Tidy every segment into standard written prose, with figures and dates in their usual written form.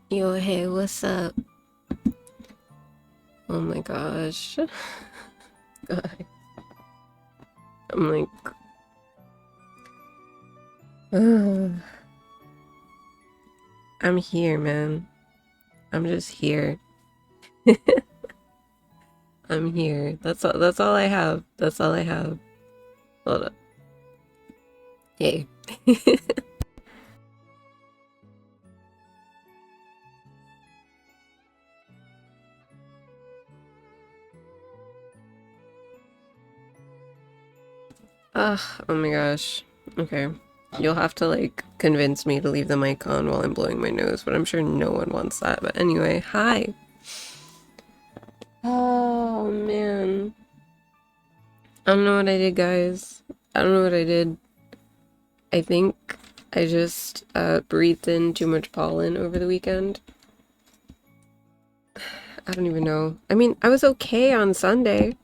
Yo, hey, what's up? Oh my gosh. God. I'm like, ugh. I'm here, man. I'm just here. I'm here. That's all I have. That's all I have. Hold up. Hey. Ugh, oh my gosh. Okay. You'll have to like convince me to leave the mic on while I'm blowing my nose, but I'm sure no one wants that. But anyway, hi. Oh man. I don't know what I did, guys. I don't know what I did. I think I just breathed in too much pollen over the weekend. I don't even know. I mean, I was okay on Sunday.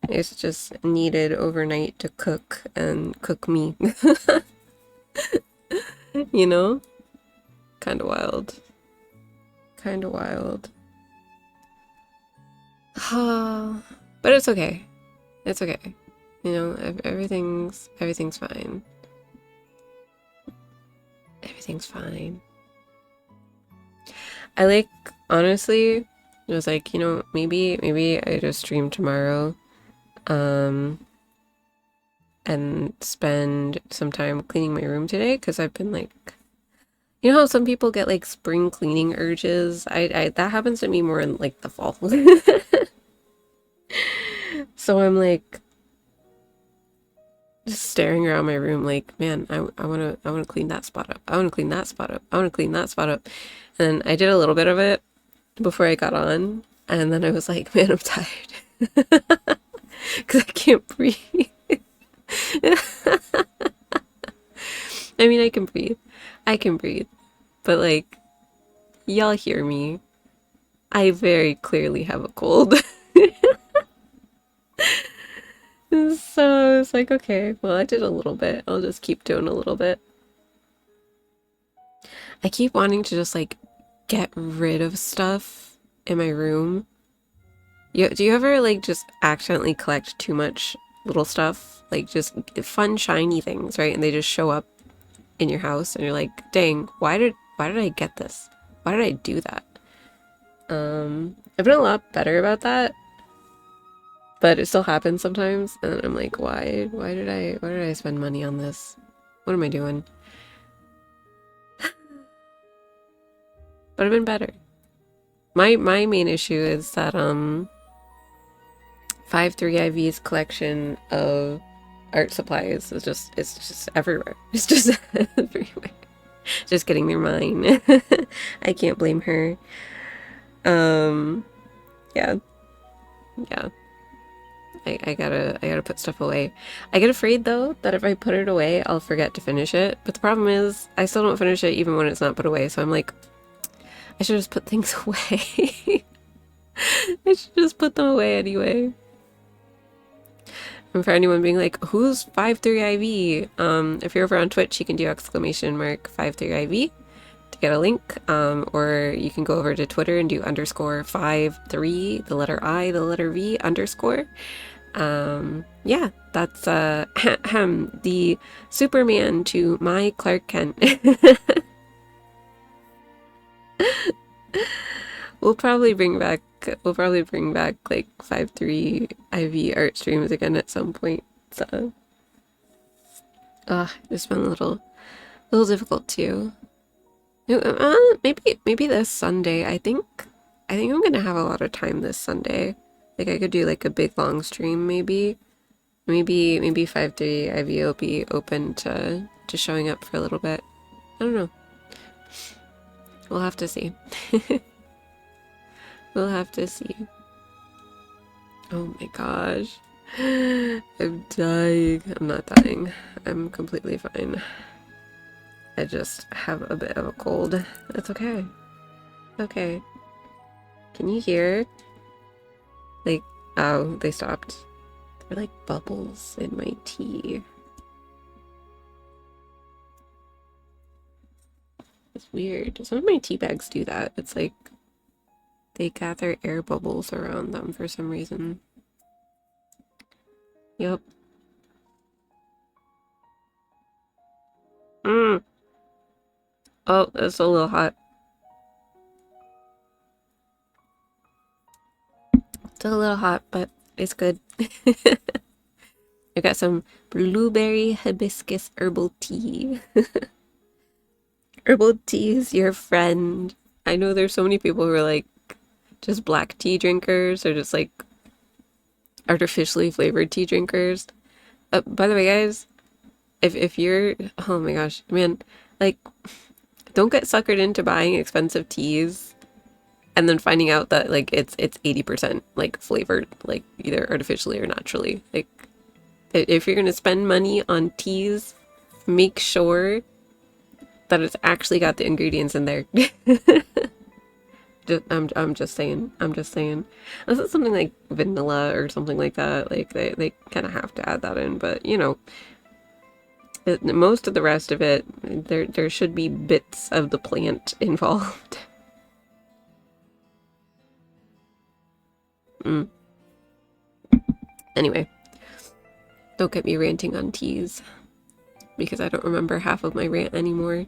It's just needed overnight to cook and cook me. You know? Kind of wild. Kind of wild. But it's okay. It's okay. You know, everything's fine. Everything's fine. I like, honestly, it was like, you know, maybe I just stream tomorrow, and spend some time cleaning my room today, because I've been like, you know how some people get like spring cleaning urges? I that happens to me more in like the fall. So I'm like just staring around my room like, man, I wanna clean that spot up. I wanna clean that spot up. I wanna clean that spot up. And I did a little bit of it before I got on, and then I was like, man, I'm tired. Because I can't breathe. I mean, I can breathe. I can breathe. But like, y'all hear me. I very clearly have a cold. So I was like, okay, well, I did a little bit. I'll just keep doing a little bit. I keep wanting to just like get rid of stuff in my room. Do you ever like just accidentally collect too much little stuff? Like just fun, shiny things, right? And they just show up in your house and you're like, dang, why did I get this? Why did I do that? I've been a lot better about that, but it still happens sometimes, and I'm like, why did I spend money on this? What am I doing? But I've been better. My main issue is that 53IV's collection of art supplies is it's just everywhere. It's just everywhere. Just getting near mine. I can't blame her. Yeah. Yeah. I gotta put stuff away. I get afraid though that if I put it away, I'll forget to finish it. But the problem is I still don't finish it even when it's not put away. So I'm like, I should just put things away. I should just put them away anyway. And for anyone being like, who's 53IV? If you're over on Twitch, you can do !53IV to get a link. Or you can go over to Twitter and do _53, the letter I, the letter V, _. Yeah, that's the Superman to my Clark Kent. We'll probably bring back like 53IV art streams again at some point. So it's been a little difficult too. Maybe this Sunday. I think I'm gonna have a lot of time this Sunday. Like I could do like a big long stream maybe. Maybe 53IV will be open to showing up for a little bit. I don't know. We'll have to see. We'll have to see. Oh my gosh. I'm dying. I'm not dying. I'm completely fine. I just have a bit of a cold. It's okay. Okay. Can you hear? Like, oh, they stopped. There are like bubbles in my tea. It's weird. Some of my tea bags do that. It's like they gather air bubbles around them for some reason. Yep. Oh, it's a little hot. Still a little hot, but it's good. I got some blueberry hibiscus herbal tea. Herbal tea is your friend. I know there's so many people who are like just black tea drinkers or just like artificially flavored tea drinkers. By the way, guys, if you're, oh my gosh, man, like, don't get suckered into buying expensive teas and then finding out that like it's 80% like flavored, like either artificially or naturally. Like, if you're gonna spend money on teas, make sure that it's actually got the ingredients in there. I'm just saying. This is something like vanilla or something like that. Like they kind of have to add that in, but you know, most of the rest of it, there should be bits of the plant involved. Anyway, don't get me ranting on teas because I don't remember half of my rant anymore.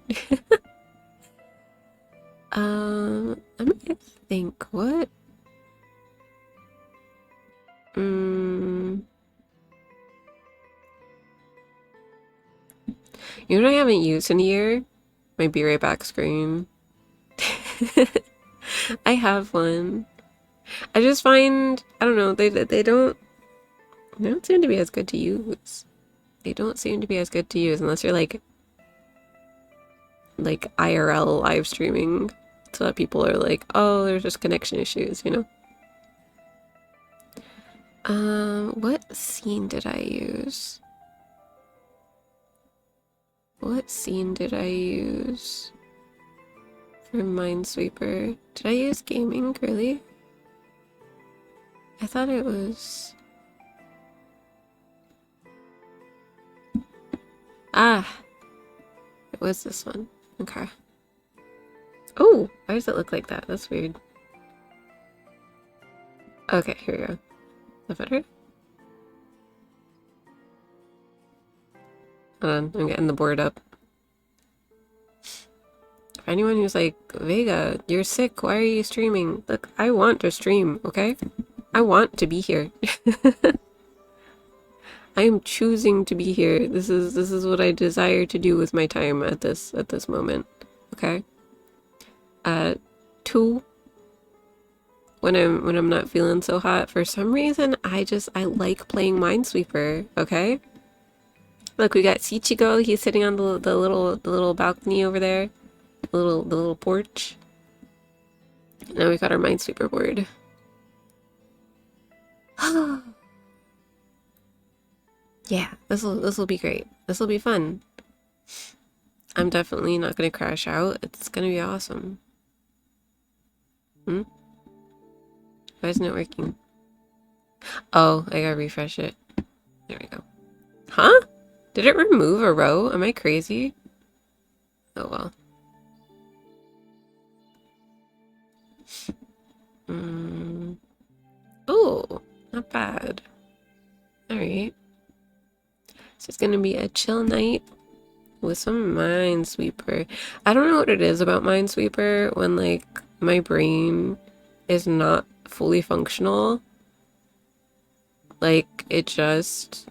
Let me think. What? You know what I haven't used in a year? My Be Right Back screen. I have one. I just find, I don't know, they don't seem to be as good to use. They don't seem to be as good to use unless you're like IRL live streaming so that people are like, oh, there's just connection issues, you know? What scene did I use? What scene did I use for Minesweeper? Did I use gaming, really? I thought it was... Ah! It was this one. Okay. Oh! Why does it look like that? That's weird. Okay, here we go. Is that better? Hold on, I'm getting the board up. For anyone who's like, Vega, you're sick, why are you streaming? Look, I want to stream, okay? I want to be here. I am choosing to be here. This is what I desire to do with my time at this moment. Okay? 2, when I'm not feeling so hot, for some reason I like playing Minesweeper, okay? Look, we got Sichigo, he's sitting on the little balcony over there. The little porch. Now we got our Minesweeper board. Yeah, this'll be great. This'll be fun. I'm definitely not gonna crash out. It's gonna be awesome. Hmm? Why isn't it working? Oh, I gotta refresh it. There we go. Huh? Did it remove a row? Am I crazy? Oh well. Mm. Oh, not bad. Alright. So it's gonna be a chill night with some Minesweeper. I don't know what it is about Minesweeper when like my brain is not fully functional. Like it just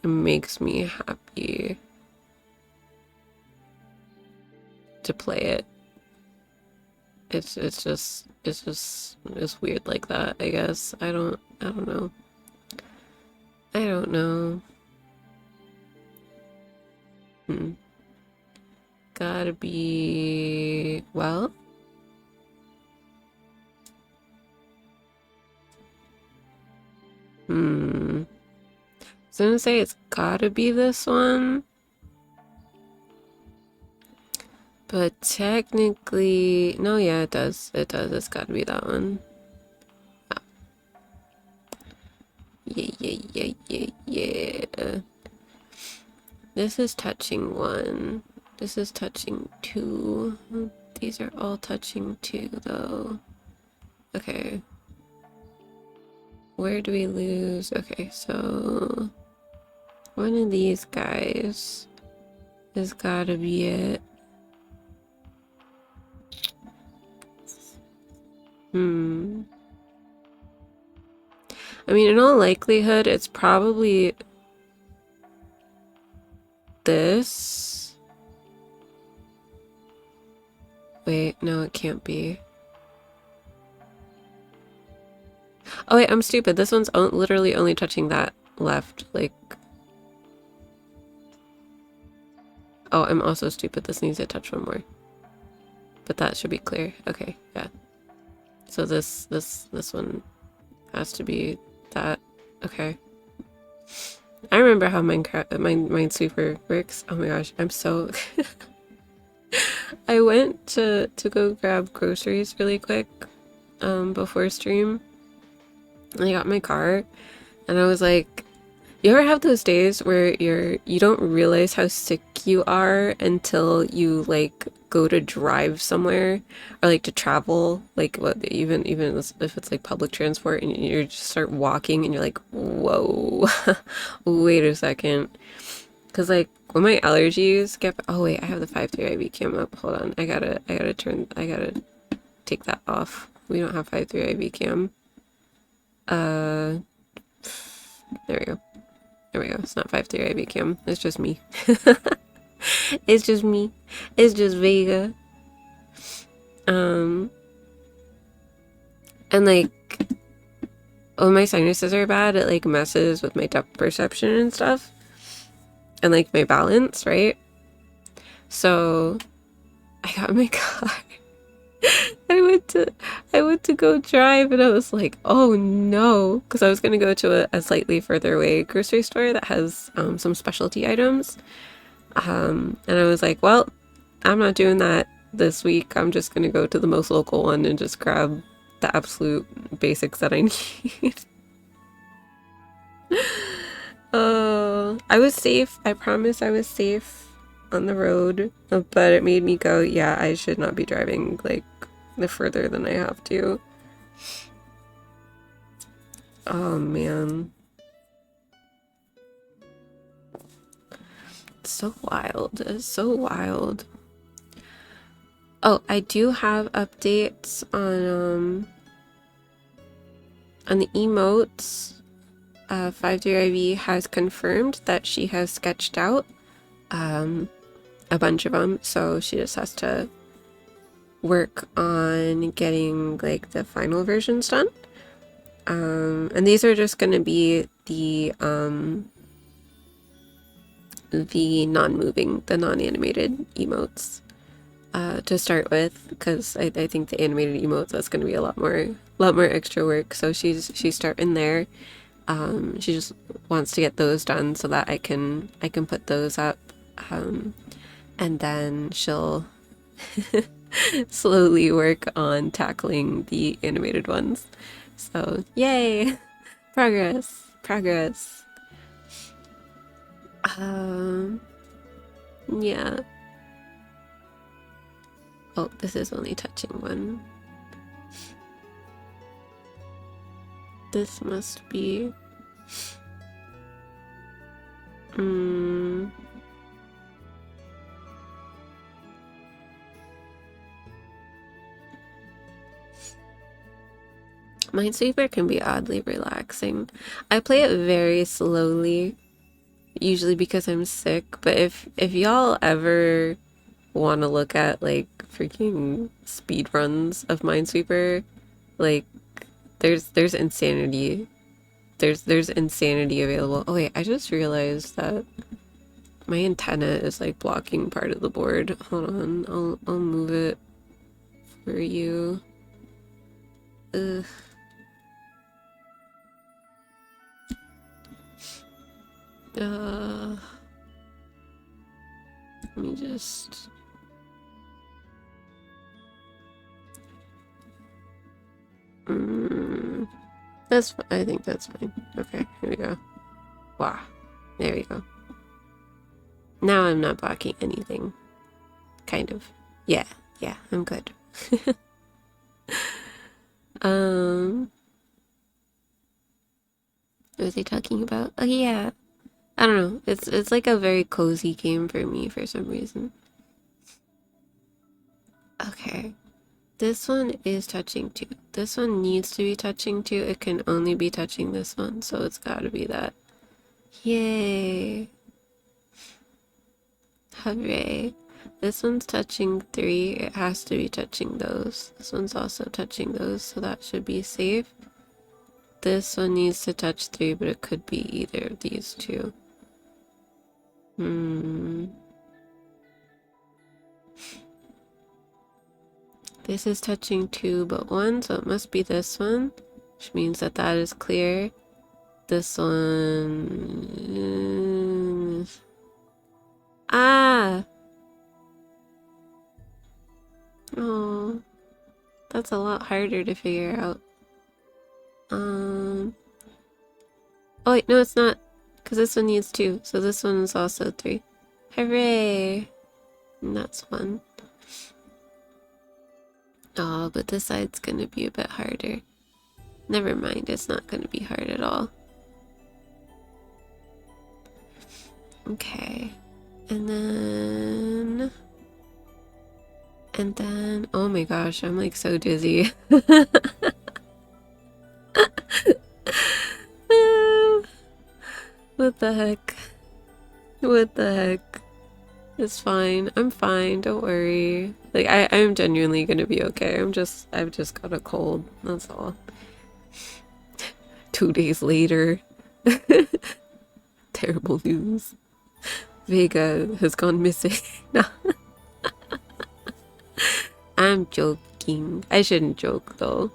makes me happy to play it. It's weird like that, I guess. I don't know. I don't know. Hmm. Gotta be well. Hmm. So I'm gonna say it's gotta be this one. But technically, no, yeah, it does. It does. It's gotta be that one. Ah. Yeah, yeah, yeah, yeah, yeah. This is touching one. This is touching two. These are all touching two, though. Okay. Where do we lose? Okay, so one of these guys has gotta be it. Hmm. I mean, in all likelihood, it's probably this. Wait, no, it can't be. Oh wait, I'm stupid. This one's literally only touching that left. Like, oh, I'm also stupid. This needs to touch one more. But that should be clear. Okay, yeah. So this one has to be that. Okay. I remember how Minesweeper works. Oh my gosh, I'm so I went to go grab groceries really quick before stream. And I got my car and I was like, you ever have those days where you don't realize how sick you are until you like go to drive somewhere or like to travel, like what even if it's like public transport and you just start walking and you're like, whoa, wait a second. Because like when my allergies get, oh wait, I have the 5.3 IV cam up. Hold on, I gotta take that off. We don't have 5.3 IV cam. Uh, there we go. There we go. It's not 5.3 IV cam. It's just me. It's just me. It's just Vega. Um, and like when my sinuses are bad, it like messes with my depth perception and stuff, and like my balance, right? So I got in my car. I went to go drive and I was like, oh no, because I was gonna go to a slightly further away grocery store that has some specialty items. And I was like, well, I'm not doing that this week. I'm just gonna go to the most local one and just grab the absolute basics that I need. I was safe. I promise I was safe on the road, but it made me go, yeah, I should not be driving like the further than I have to. Oh man. It's so wild. It's so wild. Oh, I do have updates on the emotes. 5.3IV has confirmed that she has sketched out a bunch of them, so she just has to work on getting like the final versions done. And these are just gonna be the non-moving, the non-animated emotes to start with, because I think the animated emotes, that's gonna be a lot more extra work. So she's starting there. She just wants to get those done so that I can put those up. And then she'll slowly work on tackling the animated ones. So, yay! Progress! Progress! Yeah. Oh, this is only touching one. This must be... Minesweeper can be oddly relaxing. I play it very slowly, usually because I'm sick, but if y'all ever want to look at like freaking speed runs of Minesweeper, like there's insanity. There's insanity available. Oh wait, I just realized that my antenna is like blocking part of the board. Hold on, I'll move it for you. Ugh. Let me just... I think that's fine. Okay, here we go. Wow. There we go. Now I'm not blocking anything. Kind of. Yeah, I'm good. What was I talking about? Oh yeah. I don't know. It's like a very cozy game for me for some reason. Okay. This one is touching 2. This one needs to be touching 2. It can only be touching this one, so it's gotta be that. Yay! Hooray. This one's touching 3. It has to be touching those. This one's also touching those, so that should be safe. This one needs to touch 3, but it could be either of these two. This is touching 2 but 1, so it must be this one, which means that that is clear. This one... Ah! Oh, that's a lot harder to figure out. Oh wait, no it's not, because this one needs 2, so this one is also 3. Hooray! And that's 1. Oh, but this side's gonna be a bit harder. Never mind, it's not gonna be hard at all. Okay. And then, oh my gosh, I'm like so dizzy. What the heck? What the heck? It's fine. I'm fine. Don't worry. Like I'm genuinely gonna be okay. I've just got a cold. That's all. 2 days later. Terrible news. Vega has gone missing. I'm joking. I shouldn't joke though.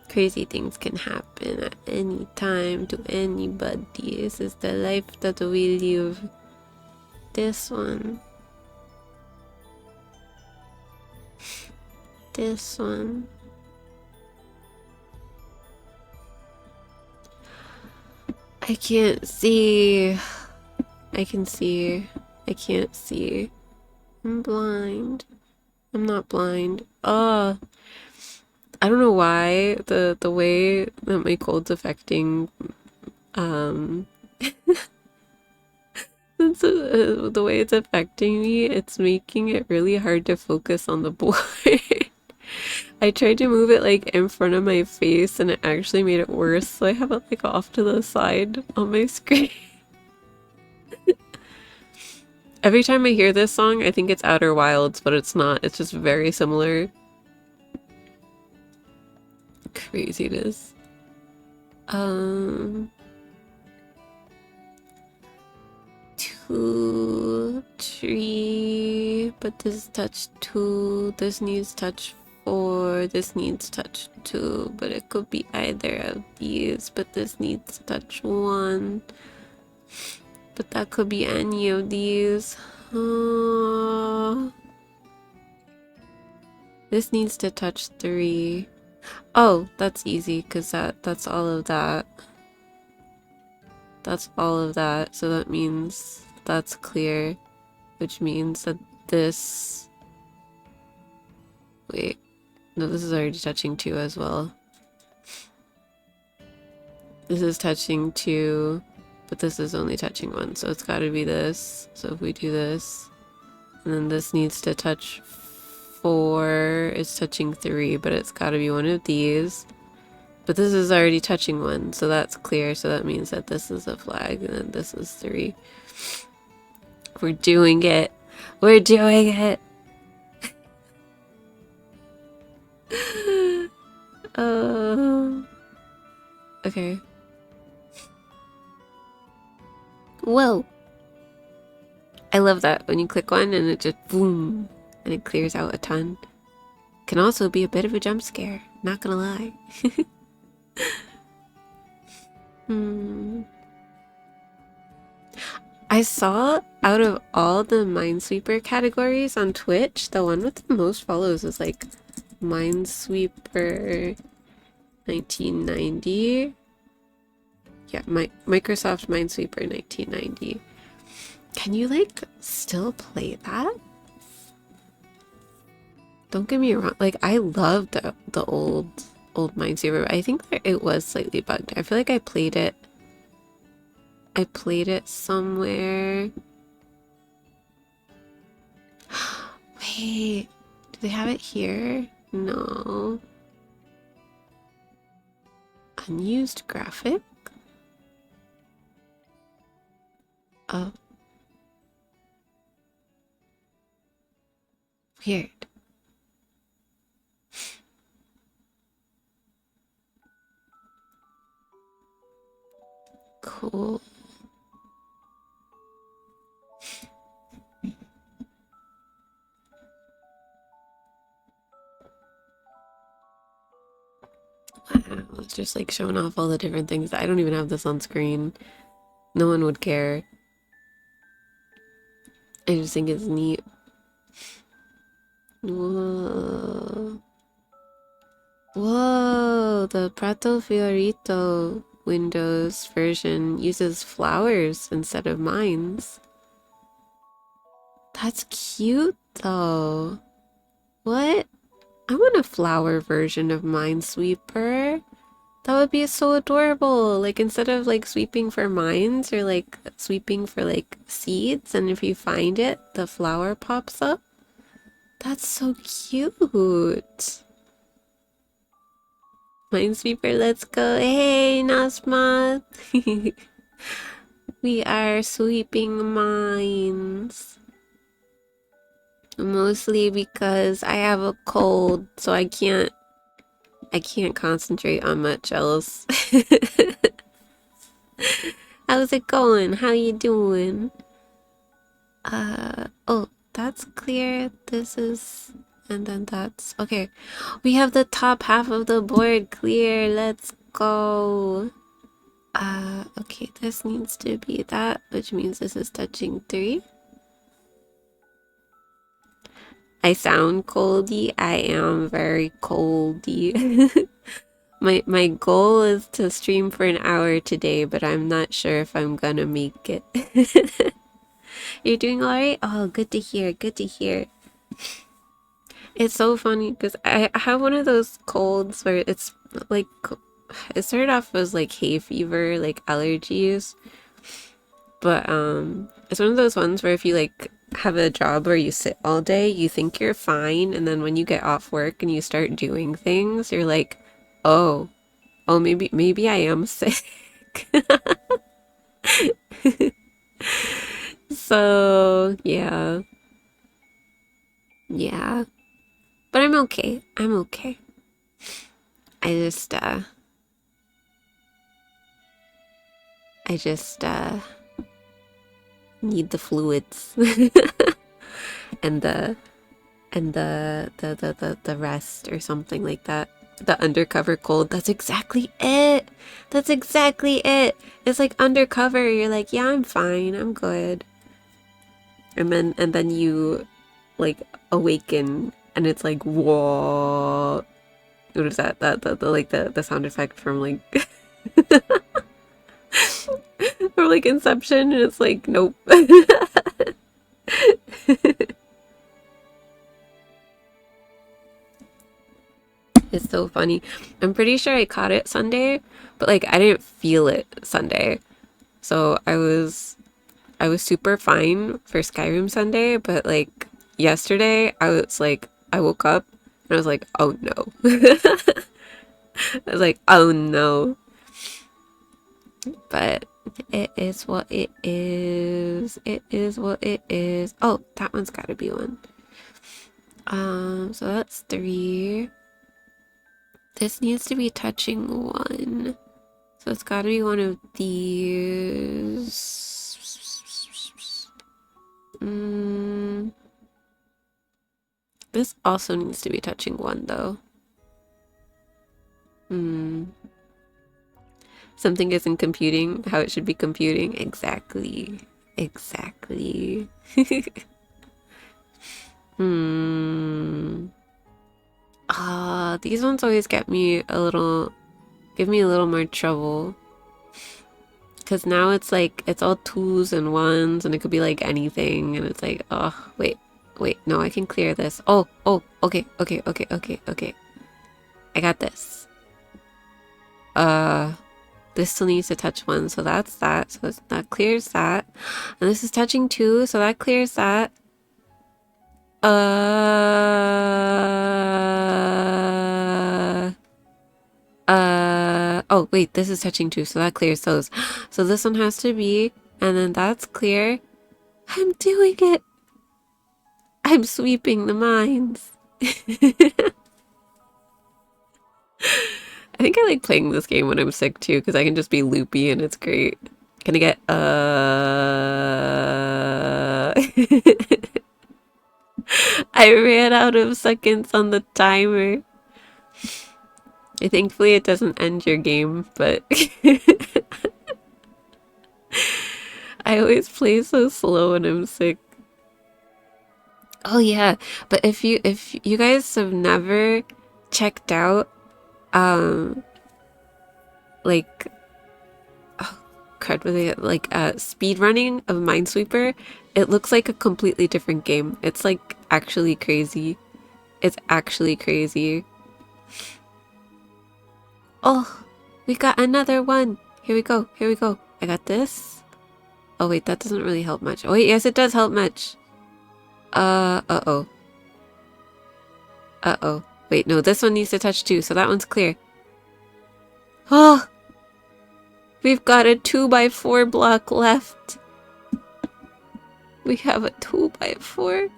Crazy things can happen at any time to anybody. This is the life that we live. This one. This one. I can't see. I can see. I can't see. I'm blind. I'm not blind. I don't know why the way that my cold's affecting the way it's affecting me, it's making it really hard to focus on the board. I tried to move it like in front of my face and it actually made it worse, so I have it like off to the side on my screen. Every time I hear this song, I think it's Outer Wilds, but it's not. It's just very similar. Craziness. 2, 3, but this touch 2, this needs touch 4. This needs touch 2, but it could be either of these. But this needs touch 1. But that could be any of these. This needs to touch 3. Oh, that's easy, because that's all of that. That's all of that, so that means that's clear, which means that this... Wait, no, this is already touching 2 as well. This is touching 2, but this is only touching 1, so it's gotta be this. So if we do this, and then this needs to touch 4, it's touching 3, but it's gotta be one of these. But this is already touching 1, so that's clear, so that means that this is a flag, and then this is 3. We're doing it! We're doing it! Okay. Whoa! I love that when you click one and it just boom, and it clears out a ton. Can also be a bit of a jump scare, not gonna lie. I saw out of all the Minesweeper categories on Twitch, the one with the most follows is like Minesweeper 1990. Yeah, Microsoft Minesweeper 1990. Can you like still play that? Don't get me wrong, like I love the old Minesweeper, but I think that it was slightly bugged. I feel like I played it somewhere. Wait, do they have it here? No. Unused graphic? Oh. Weird. Cool. It's just like showing off all the different things. I don't even have this on screen. No one would care. I just think it's neat. Whoa. Whoa, the Prato Fiorito Windows version uses flowers instead of mines. That's cute though. What? I want a flower version of Minesweeper. That would be so adorable. Like instead of like sweeping for mines, or like sweeping for like seeds, and if you find it, the flower pops up. That's so cute. Minesweeper, let's go. Hey, Nasma. We are sweeping mines. Mostly because I have a cold, so I can't concentrate on much else. How's it going? How you doing? Oh, that's clear. This is, and then that's, okay. We have the top half of the board clear. Let's go. Okay, this needs to be that, which means this is touching 3. I sound coldy. I am very coldy. My goal is to stream for an hour today, but I'm not sure if I'm gonna make it. You're doing alright? Oh, good to hear, good to hear. It's so funny because I have one of those colds where it's like, it started off as like hay fever, like allergies. But it's one of those ones where if you like have a job where you sit all day, you think you're fine, and then when you get off work and you start doing things, you're like, oh, maybe I am sick. So, yeah. Yeah. But I'm okay. I'm okay. I just need the fluids. And the and the rest or something like that. The undercover cold. That's exactly it. That's exactly it. It's like undercover. You're like, yeah, I'm fine. I'm good. And then you like awaken and it's like, whoa. What is that? The like the sound effect from like from like Inception, and it's like, nope. It's so funny. I'm pretty sure I caught it Sunday, but like I didn't feel it Sunday. So I was super fine for Skyrim Sunday, but like yesterday I was like I woke up and I was like, oh no. I was like, oh no. But it is what it is. It is what it is. Oh, that one's gotta be one. So that's 3. This needs to be touching 1. So it's gotta be one of these. This also needs to be touching 1 though. Something isn't computing how it should be computing. Exactly. Exactly. These ones always give me a little more trouble. Because now it's like, it's all 2s and 1s, and it could be like anything, and it's like, oh, wait, no, I can clear this. Oh, okay. I got this. This still needs to touch 1, so that's that. So that clears that. And this is touching 2, so that clears that. Oh, wait, this is touching 2, so that clears those. So this one has to be, and then that's clear. I'm doing it! I'm sweeping the mines. I think I like playing this game when I'm sick too, because I can just be loopy and it's great. Can I get, I ran out of seconds on the timer. Thankfully it doesn't end your game, but I always play so slow when I'm sick. Oh yeah, but if you guys have never checked out like, oh crud, was it like speed running of Minesweeper, it looks like a completely different game. It's like actually crazy. It's actually crazy. Oh, we got another one. Here we go. Here we go. I got this. Oh wait, that doesn't really help much. Oh wait, yes it does help much. Uh-oh. Uh-oh. Wait, no, this one needs to touch too, so that one's clear. Oh! We've got a 2x4 block left. We have a 2x4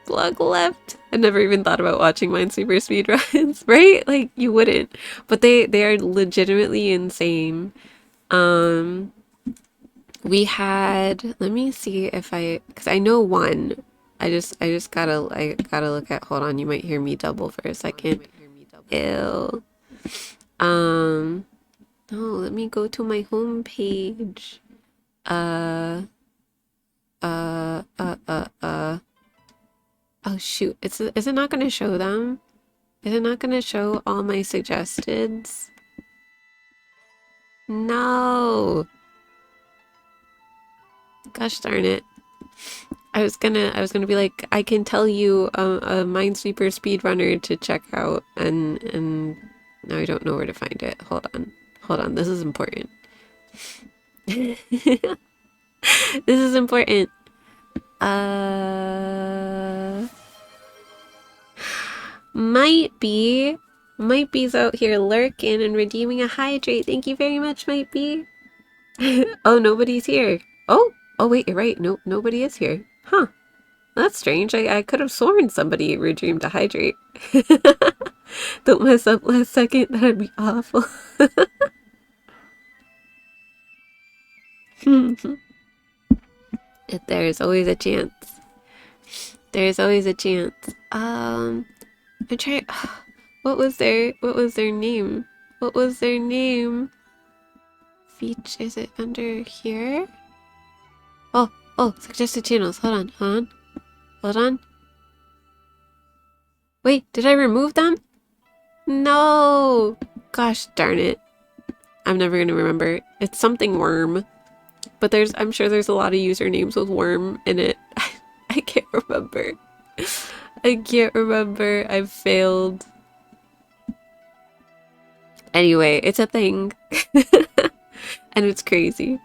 block left. I never even thought about watching Minesweeper speedruns, right? Like, you wouldn't. But they are legitimately insane. We had, let me see if because I know one. I just gotta look at, hold on, you might hear me double for a second. Ew. No, let me go to my home page. Oh shoot, is it not gonna show them? Is it not gonna show all my suggesteds? No! Gosh darn it. I was gonna be like, I can tell you a Minesweeper speedrunner to check out, and now I don't know where to find it. Hold on, this is important. This is important. Might be's out here lurking and redeeming a hydrate. Thank you very much, Might be. Oh, nobody's here. Oh wait, you're right. No, nobody is here. Huh. That's strange. I could have sworn somebody redeemed a hydrate. Don't mess up last second. That'd be awful. There's always a chance. There's always a chance. I'm trying. What was their name? What was their name? Feature, is it under here? Oh, suggested channels. Hold on. Wait, did I remove them? No! Gosh darn it. I'm never gonna remember. It's something worm. But I'm sure there's a lot of usernames with worm in it. I can't remember. I can't remember. I've failed. Anyway, it's a thing. And it's crazy.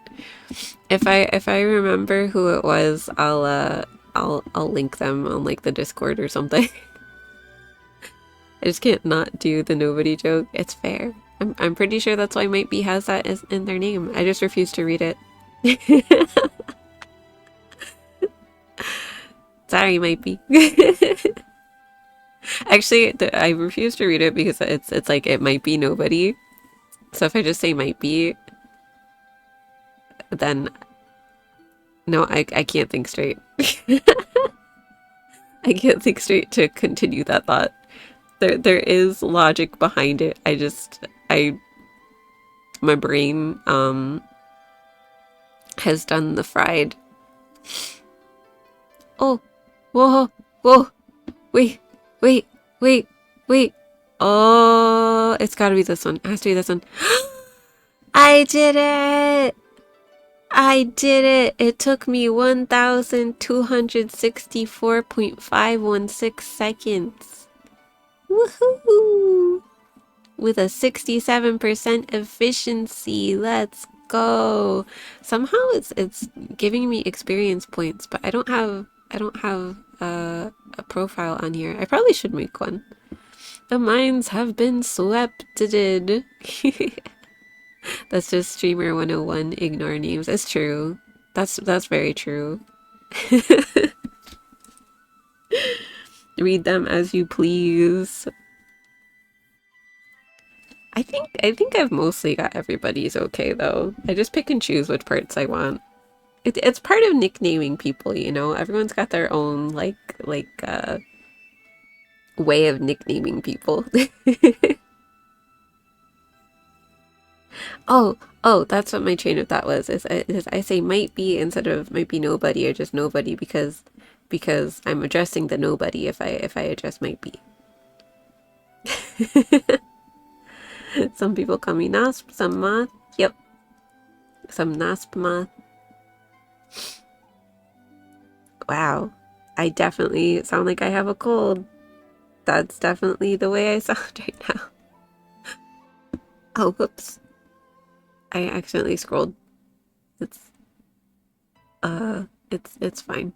If I remember who it was, I'll link them on like the Discord or something. I just can't not do the nobody joke. It's fair. I'm pretty sure that's why Might Be has that in their name. I just refuse to read it. Sorry, Might Be. Actually, I refuse to read it because it's like it might be nobody. So if I just say might be, then no, I can't think straight. I can't think straight to continue that thought. There is logic behind it. My brain has done the fried. Oh, whoa, wait. Oh, it's gotta be this one. It has to be this one. I did it! I did it! It took me 1,264.516 seconds. Woohoo! With a 67% efficiency. Let's go. Somehow it's giving me experience points, but I don't have a profile on here. I probably should make one. The mines have been swept. That's just streamer 101. Ignore names. It's true. That's very true. Read them as you please. I think I've mostly got everybody's okay though. I just pick and choose which parts I want. It's part of nicknaming people, you know. Everyone's got their own like way of nicknaming people. Oh, that's what my train of thought was. Is I say might be instead of might be nobody or just nobody because I'm addressing the nobody if I address might be. Some people call me Nasp, some Moth. Yep. Some Nasp Moth. Wow. I definitely sound like I have a cold. That's definitely the way I sound right now. Oh, whoops. I accidentally scrolled. It's fine.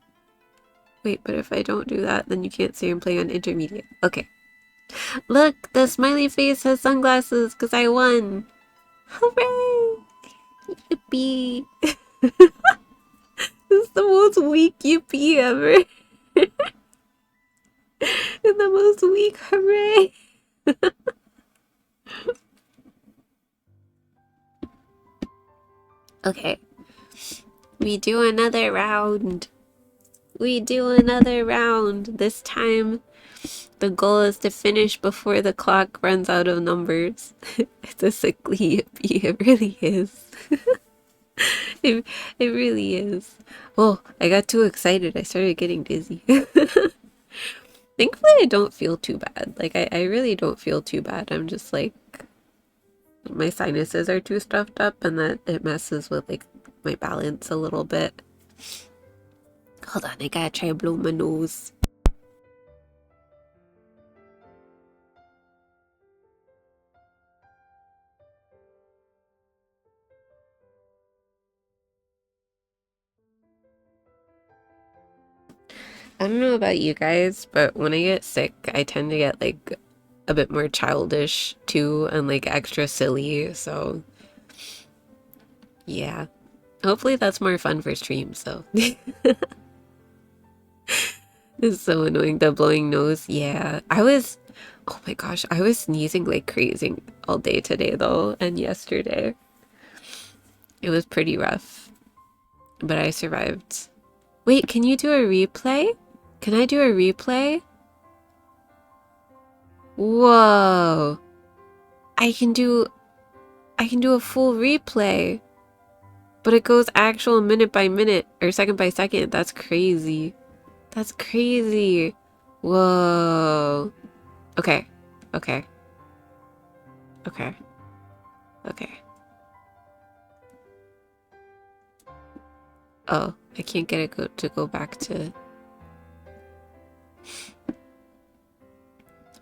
Wait, but if I don't do that, then you can't say I'm playing on intermediate. Okay. Look, the smiley face has sunglasses because I won. Hooray! Yippee! This is the most weak yippee ever. And the most weak hooray. Okay. We do another round. This time, the goal is to finish before the clock runs out of numbers. It's a sickly yippee. It really is. It really is. Oh, I got too excited. I started getting dizzy. Thankfully, I don't feel too bad. Like, I really don't feel too bad. I'm just like, my sinuses are too stuffed up and that it messes with like my balance a little bit. Hold on, I gotta try to blow my nose. I don't know about you guys, but when I get sick, I tend to get like a bit more childish too and like extra silly, so yeah. Hopefully that's more fun for streams, so. It's so annoying, the blowing nose. Yeah, oh my gosh, I was sneezing like crazy all day today though, and yesterday. It was pretty rough, but I survived. Wait, can you do a replay? Can I do a replay? Whoa. I can do a full replay. But it goes actual minute by minute or second by second. That's crazy. That's crazy. Whoa. Okay. Okay. Okay. Okay. Oh, I can't get it to go back to...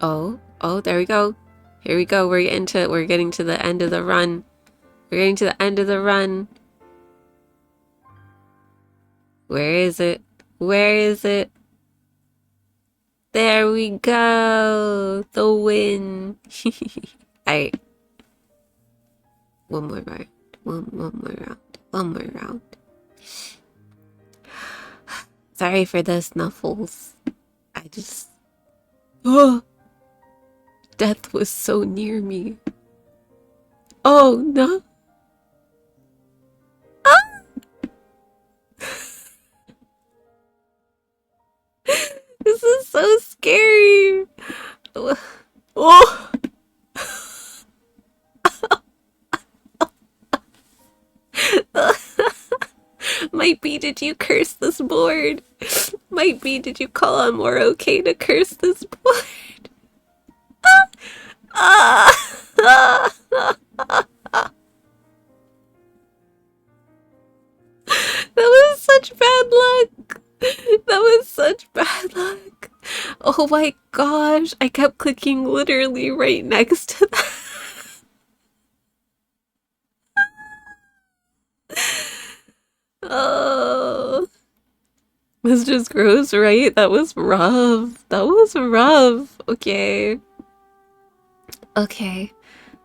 Oh, there we go. Here we go. We're getting to the end of the run. We're getting to the end of the run. Where is it? Where is it? There we go. The win. Alright. One more round. One more round. One more round. Sorry for the snuffles. I just... Oh! Death was so near me. Oh no! Ah! This is so scary! Oh! Might be, did you curse this board? Might be, did you call on more okay to curse this board? That was such bad luck. That was such bad luck. Oh my gosh, I kept clicking literally right next to that. Oh, that's just gross, right? That was rough. That was rough. Okay. Okay.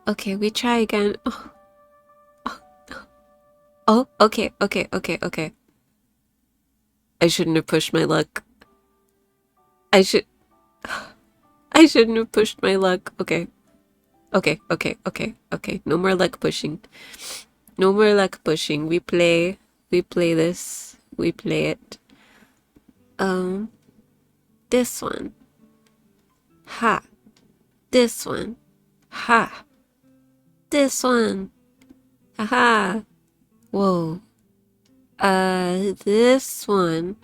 Okay, we try again. Oh, oh, oh, okay, okay, okay, okay. I shouldn't have pushed my luck. I shouldn't have pushed my luck. Okay. Okay, okay, okay, okay. No more luck pushing. No more luck pushing. We play this. We play it. This one. Ha. This one. Ha. This one. Haha. Whoa. This one.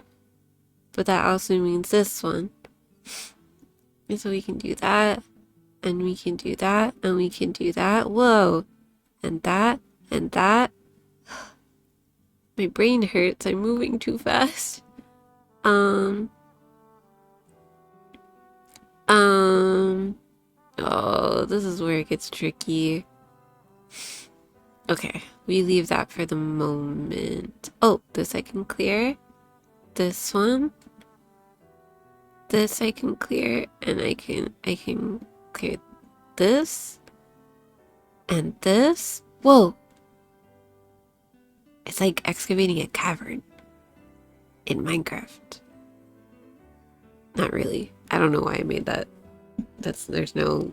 But that also means this one. And so we can do that. And we can do that. And we can do that. Whoa. And that. And that. My brain hurts. I'm moving too fast. Oh, this is where it gets tricky. Okay, we leave that for the moment. Oh, this I can clear. This one. This I can clear, and I can clear this. And this. Whoa. It's like excavating a cavern in Minecraft. Not really. I don't know why I made that. There's no...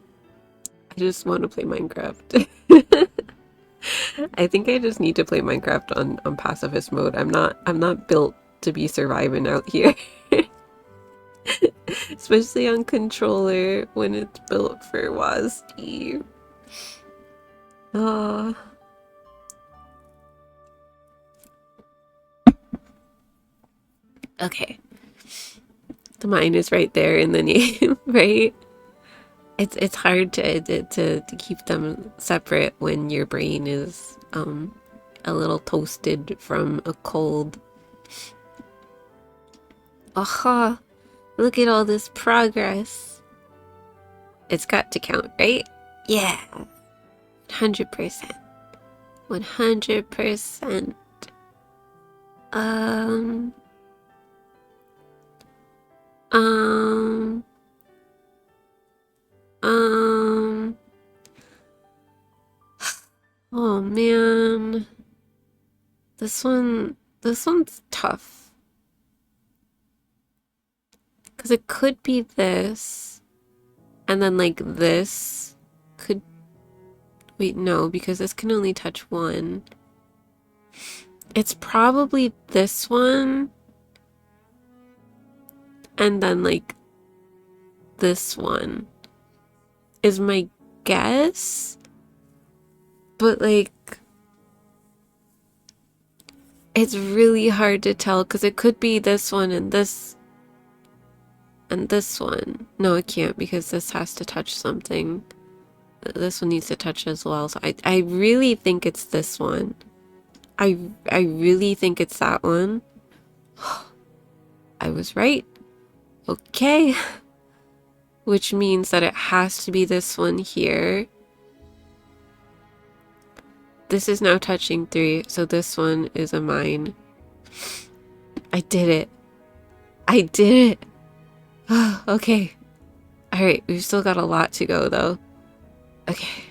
I just want to play Minecraft. I think I just need to play Minecraft on pacifist mode. I'm not built to be surviving out here. Especially on controller when it's built for WASD. Ah. Okay. The mine is right there in the name, right? It's hard to keep them separate when your brain is a little toasted from a cold. Aha! Look at all this progress. It's got to count, right? Yeah. 100%. 100%. Oh man. This one's tough. Because it could be this. And then like this could... Wait, no, because this can only touch one. It's probably this one. and then like this one is my guess. But like it's really hard to tell because it could be this one and this one. No, it can't because this has to touch something. This one needs to touch as well. So I really think it's this one. I really think it's that one. I was right. Okay. Which means that it has to be this one here. This is now touching 3, so this one is a mine. I did it. I did it. Okay. Alright, we've still got a lot to go though. Okay.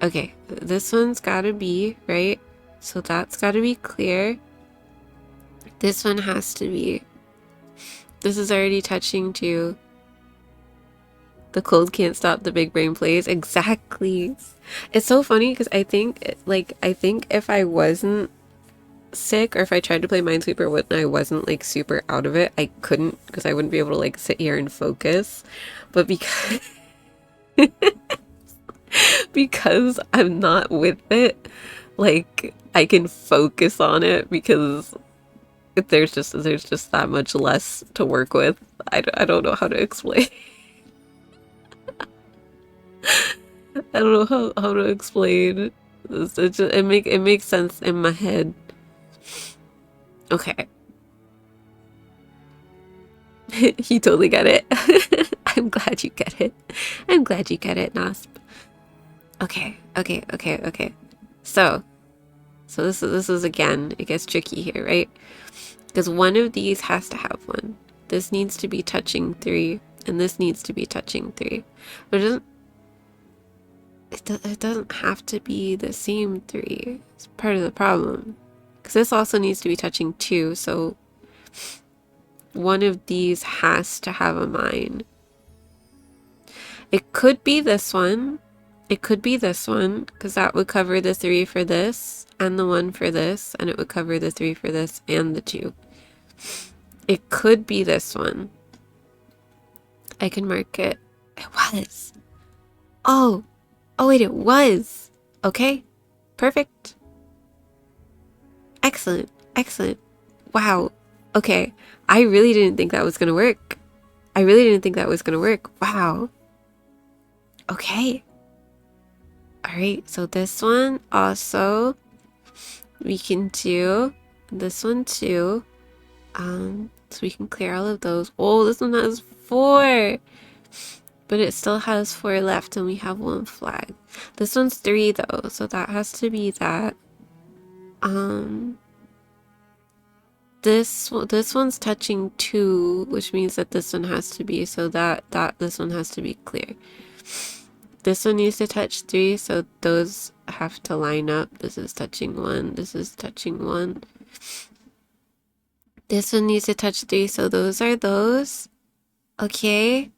Okay, this one's gotta be, right? So that's gotta be clear. This one has to be. This is already touching 2. The cold can't stop the big brain plays. Exactly. It's so funny because I think if I wasn't sick or if I tried to play Minesweeper when I wasn't like super out of it, I couldn't because I wouldn't be able to like sit here and focus. But because because I'm not with it, like I can focus on it because there's just that much less to work with. I don't know how to explain. I don't know how to explain. It makes sense in my head. Okay. You totally get it. I'm glad you get it. I'm glad you get it, Nasp. Okay. So this is again, it gets tricky here, right? Because one of these has to have one. This needs to be touching 3, and this needs to be touching 3. But it doesn't have to be the same 3. It's part of the problem. Because this also needs to be touching 2, so one of these has to have a mine. It could be this one. It could be this one, because that would cover the 3 for this, and the 1 for this, and it would cover the 3 for this, and the 2. It could be this one. I can mark it. It was. Oh wait, it was. Okay, perfect. Excellent. Wow. Okay, I really didn't think that was gonna work. Wow. Okay. Alright, so this one also we can do this one too. So we can clear all of those. Oh, this one has 4. But it still has 4 left and we have 1 flag. This one's 3 though, so that has to be that. This one's touching 2, which means that this one has to be, so that this one has to be clear. This one needs to touch 3, so those have to line up. This is touching 1, this is touching 1. This one needs to touch 3, so those are those. Okay.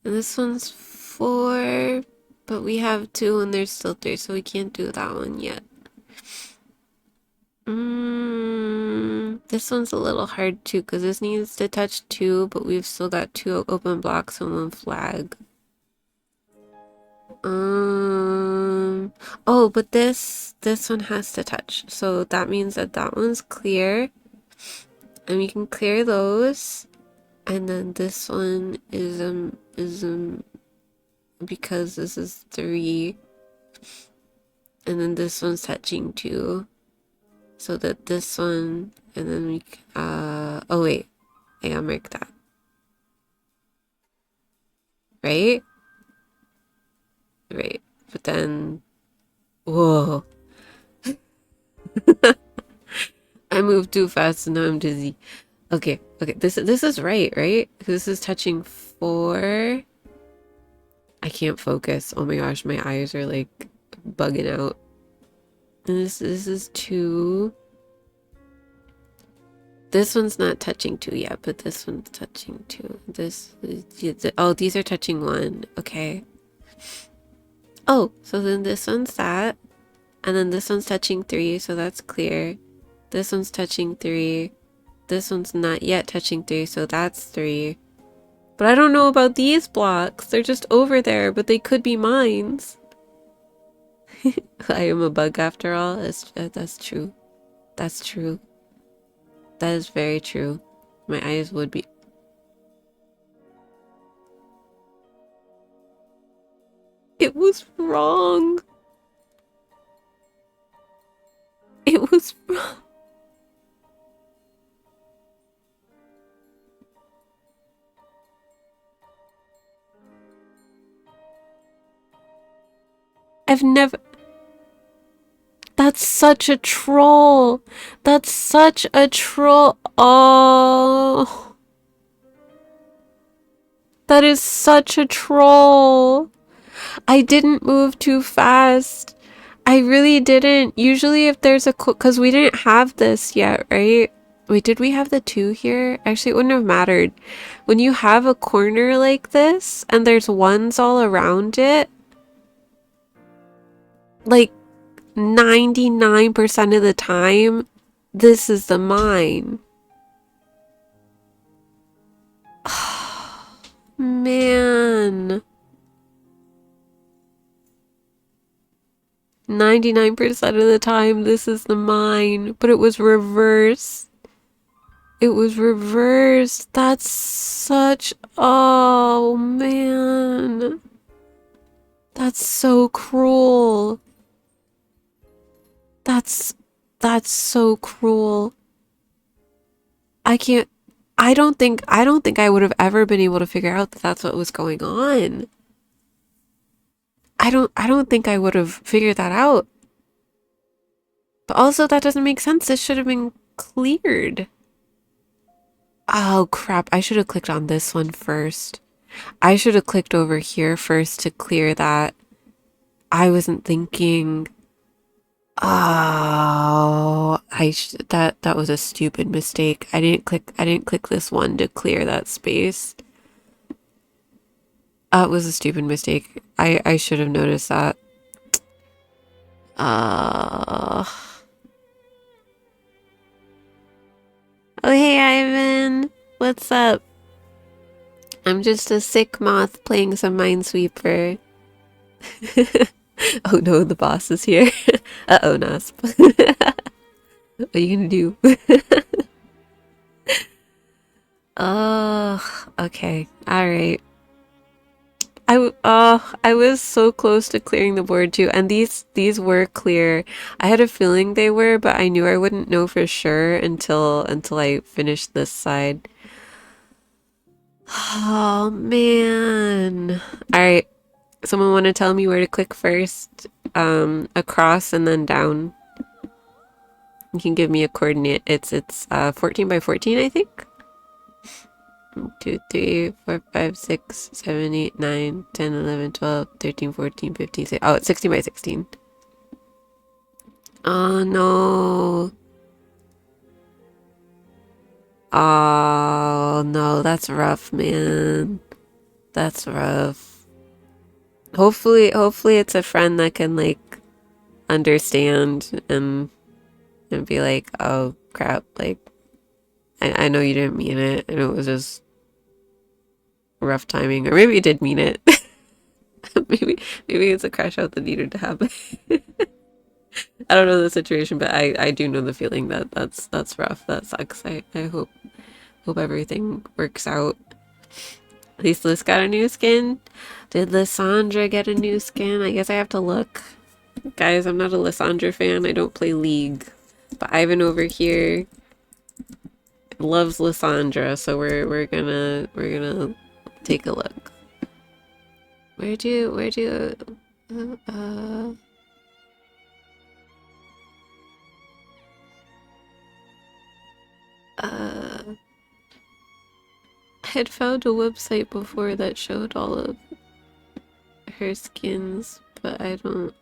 And this one's 4, but we have 2 and there's still 3, so we can't do that one yet. This one's a little hard too, because this needs to touch 2, but we've still got 2 open blocks and 1 flag. Oh, but this one has to touch, so that means that one's clear, and we can clear those. And then this one is because this is 3, and then this one's touching 2, so that this one, and then we oh wait, I gotta mark that, right, but then whoa. I moved too fast and now I'm dizzy. Okay, this is right? This is touching 4. I can't focus. Oh my gosh, my eyes are like bugging out. And this is 2. This one's not touching 2 yet, but this one's touching 2. Oh, these are touching 1. Okay. Oh, so then this one's that, and then this one's touching 3, so that's clear. This one's touching 3. This one's not yet touching 3, so that's 3. But I don't know about these blocks. They're just over there, but they could be mines. I am a bug after all. That's true. That's true. That is very true. My eyes would be... It was wrong. It was wrong. I've never... That's such a troll. That's such a troll. Oh. That is such a troll. I didn't move too fast. I really didn't. Usually if there's a... Because we didn't have this yet, right? Wait, did we have the 2 here? Actually, it wouldn't have mattered. When you have a corner like this, and there's ones all around it, like 99% of the time, this is the mine. Man. 99% of the time, this is the mine. But it was reversed. It was reversed. That's such... Oh, man. That's so cruel. That's so cruel. I can't... I don't think I would have ever been able to figure out that that's what was going on. I don't think I would have figured that out. But also that doesn't make sense. This should have been cleared. Oh crap, I should have clicked on this one first. I should have clicked over here first to clear that. I wasn't thinking. Oh, that was a stupid mistake. I didn't click this one to clear that space. It was a stupid mistake. I should have noticed that. Oh, hey Ivan. What's up? I'm just a sick moth playing some Minesweeper. Oh no, the boss is here. Uh-oh, Nasp. What are you gonna do? Oh, okay. Alright. I was so close to clearing the board too, and these were clear. I had a feeling they were, but I knew I wouldn't know for sure until I finished this side. Oh man. Alright. Someone want to tell me where to click first? Across and then down. You can give me a coordinate. It's 14 by 14, I think. 1, 2, 3, 4, 5, 6, 7, 8, 9, 10, 11, 12, 13, 14, 15, 16. Oh, it's 16 by 16. Oh no. Oh no, that's rough, man. That's rough. Hopefully it's a friend that can like understand and be like, oh crap, like I know you didn't mean it, and it was just rough timing, or maybe you did mean it. maybe it's a crash out that needed to happen. I don't know the situation, but I do know the feeling that that's rough. That sucks. I hope everything works out. At least Liz got a new skin. Did Lysandra get a new skin? I guess I have to look. Guys, I'm not a Lysandra fan. I don't play League. But Ivan over here loves Lysandra, so we're gonna take a look. Where'd you I had found a website before that showed all of her skins, but I don't...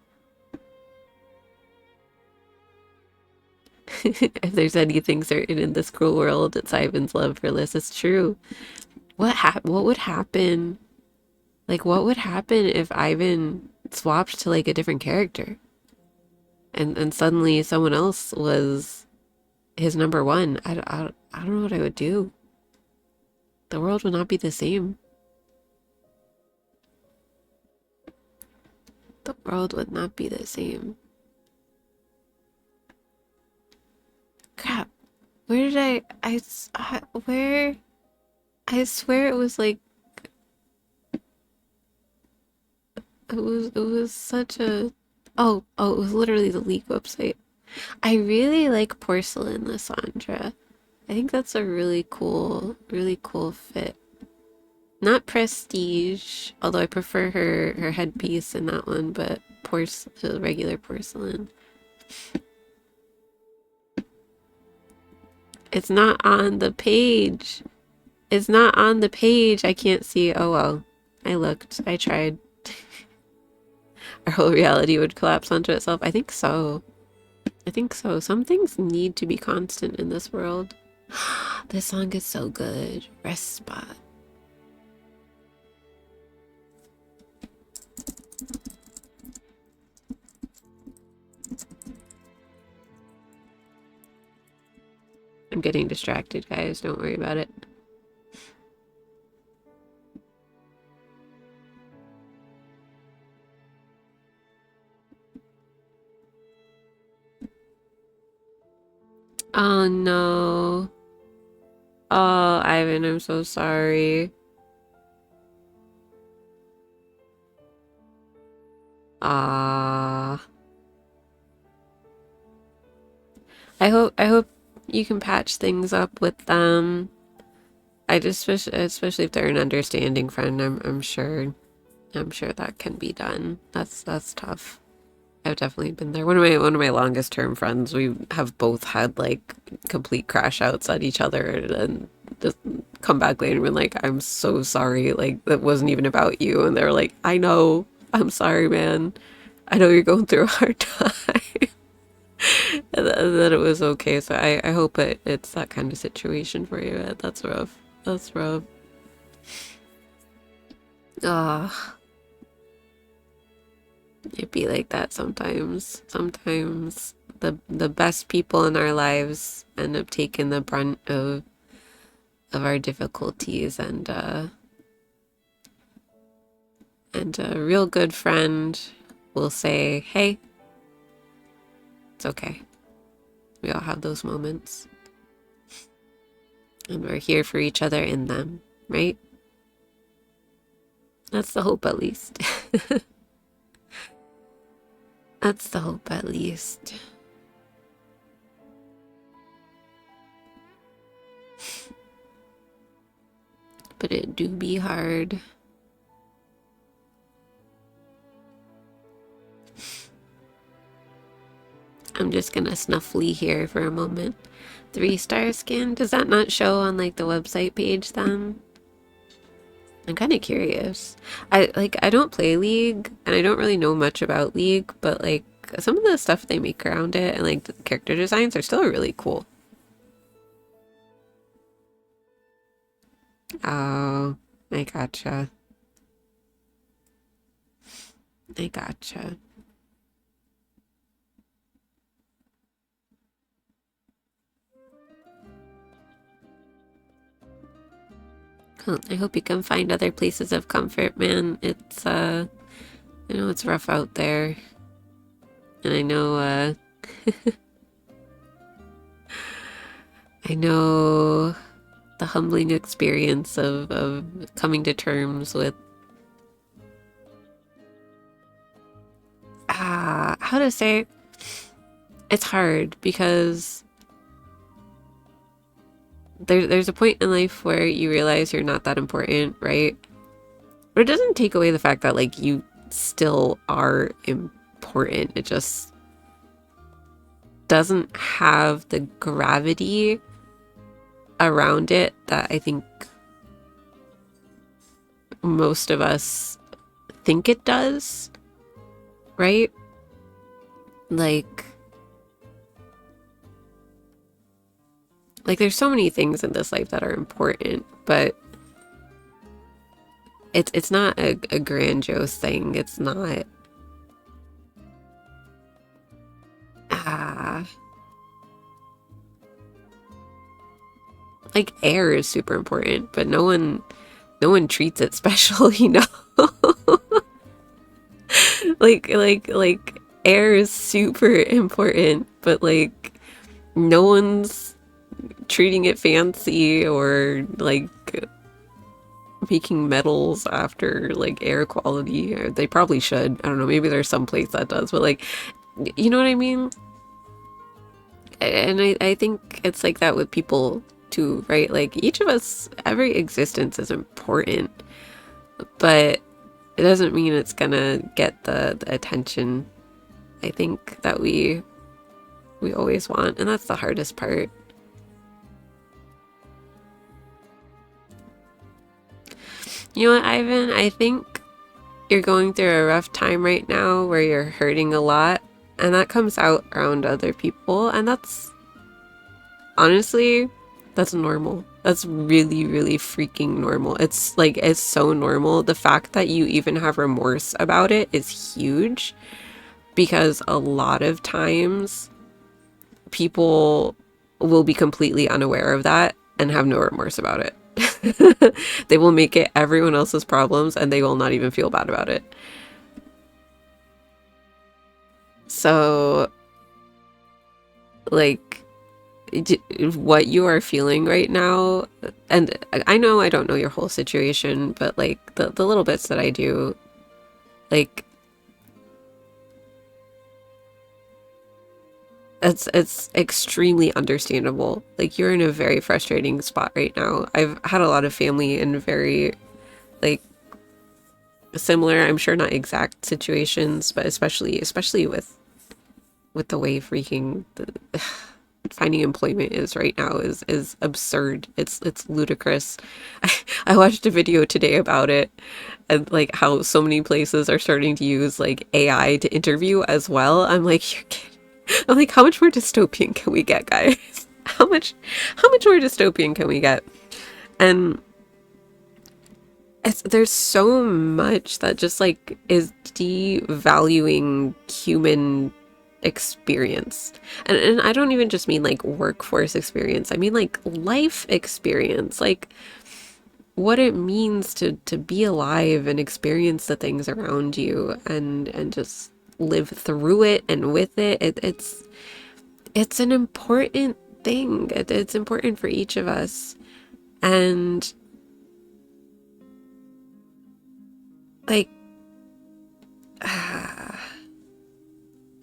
If there's anything certain in this cruel world, it's Ivan's love for Liz. It's true. What would happen? Like, what would happen if Ivan swapped to, like, a different character? And suddenly someone else was his number one. I I don't know what I would do. The world would not be the same. The world would not be the same. Crap. Where did where? I swear it was like, it was such a, oh, it was literally the League website. I really like porcelain, Lysandra. I think that's a really cool fit. Not prestige, although I prefer her headpiece in that one, but regular porcelain. It's not on the page. It's not on the page. I can't see. Oh well. I looked. I tried. Our whole reality would collapse onto itself. I think so. I think so. Some things need to be constant in this world. This song is so good. Rest spot. I'm getting distracted, guys. Don't worry about it. Oh no. Oh, Ivan, I'm so sorry. Ah. I hope you can patch things up with them. I just especially if they're an understanding friend, I'm sure that can be done. That's tough. I've definitely been there. One of my longest term friends, we have both had like complete crash outs at each other and just come back later and been like, I'm so sorry, like that wasn't even about you. And they're like, I know, I'm sorry, man. I know you're going through a hard time. And that it was okay. So I hope it's that kind of situation for you. That's rough. That's rough. Ah. It'd be like that sometimes. Sometimes the best people in our lives end up taking the brunt of our difficulties, and a real good friend will say, "Hey, it's okay. We all have those moments, and we're here for each other in them, right?" That's the hope, at least. That's the hope, at least. But it do be hard. I'm just gonna snuffly here for a moment. 3-star skin? Does that not show on like the website page then? I'm kind of curious. I don't play League and I don't really know much about League, but like some of the stuff they make around it and like the character designs are still really cool. Oh, I gotcha. I gotcha. Cool. I hope you can find other places of comfort, man. It's I know it's rough out there. And I know I know the humbling experience of coming to terms with how to say, it's hard because there's a point in life where you realize you're not that important, right? But it doesn't take away the fact that like you still are important. It just doesn't have the gravity around it that I think most of us think it does, right? Like there's so many things in this life that are important, but it's not a grandiose thing. It's not ah like air is super important, but no one treats it special, you know? like air is super important, but like no one's treating it fancy or like making medals after like air quality. They probably should. I don't know, maybe there's some place that does, but like, you know what I mean? And I think it's like that with people too, right? Like each of us, every existence is important, but it doesn't mean it's gonna get the attention I think that we always want, and that's the hardest part. You know what, Ivan? I think you're going through a rough time right now where you're hurting a lot, and that comes out around other people, and that's honestly, that's normal. That's really, really freaking normal. It's like, it's so normal. The fact that you even have remorse about it is huge, because a lot of times people will be completely unaware of that and have no remorse about it. They will make it everyone else's problems and they will not even feel bad about it. So, like, what you are feeling right now, and I know I don't know your whole situation, but like the little bits that I do, like, it's extremely understandable. Like, you're in a very frustrating spot right now. I've had a lot of family in very like similar, I'm sure not exact situations, but especially with the way freaking finding employment is right now is absurd. It's ludicrous. I watched a video today about it, and like how so many places are starting to use like AI to interview as well. I'm like, you're kidding. I'm like, how much more dystopian can we get, guys? How much more dystopian can we get? And there's so much that just like is devaluing human experience. And I don't even just mean like workforce experience. I mean like life experience. Like what it means to be alive and experience the things around you and just live through it and with it. It's an important thing. It's important for each of us. And like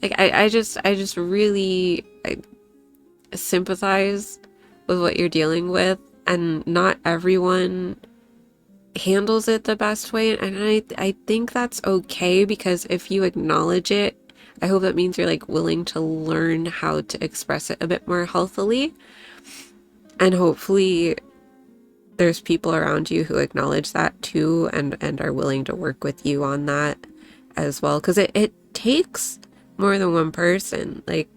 like I just really sympathize with what you're dealing with, and not everyone handles it the best way, and I think that's okay, because if you acknowledge it, I hope that means you're like willing to learn how to express it a bit more healthily, and hopefully there's people around you who acknowledge that too, and are willing to work with you on that as well, because it takes more than one person. Like,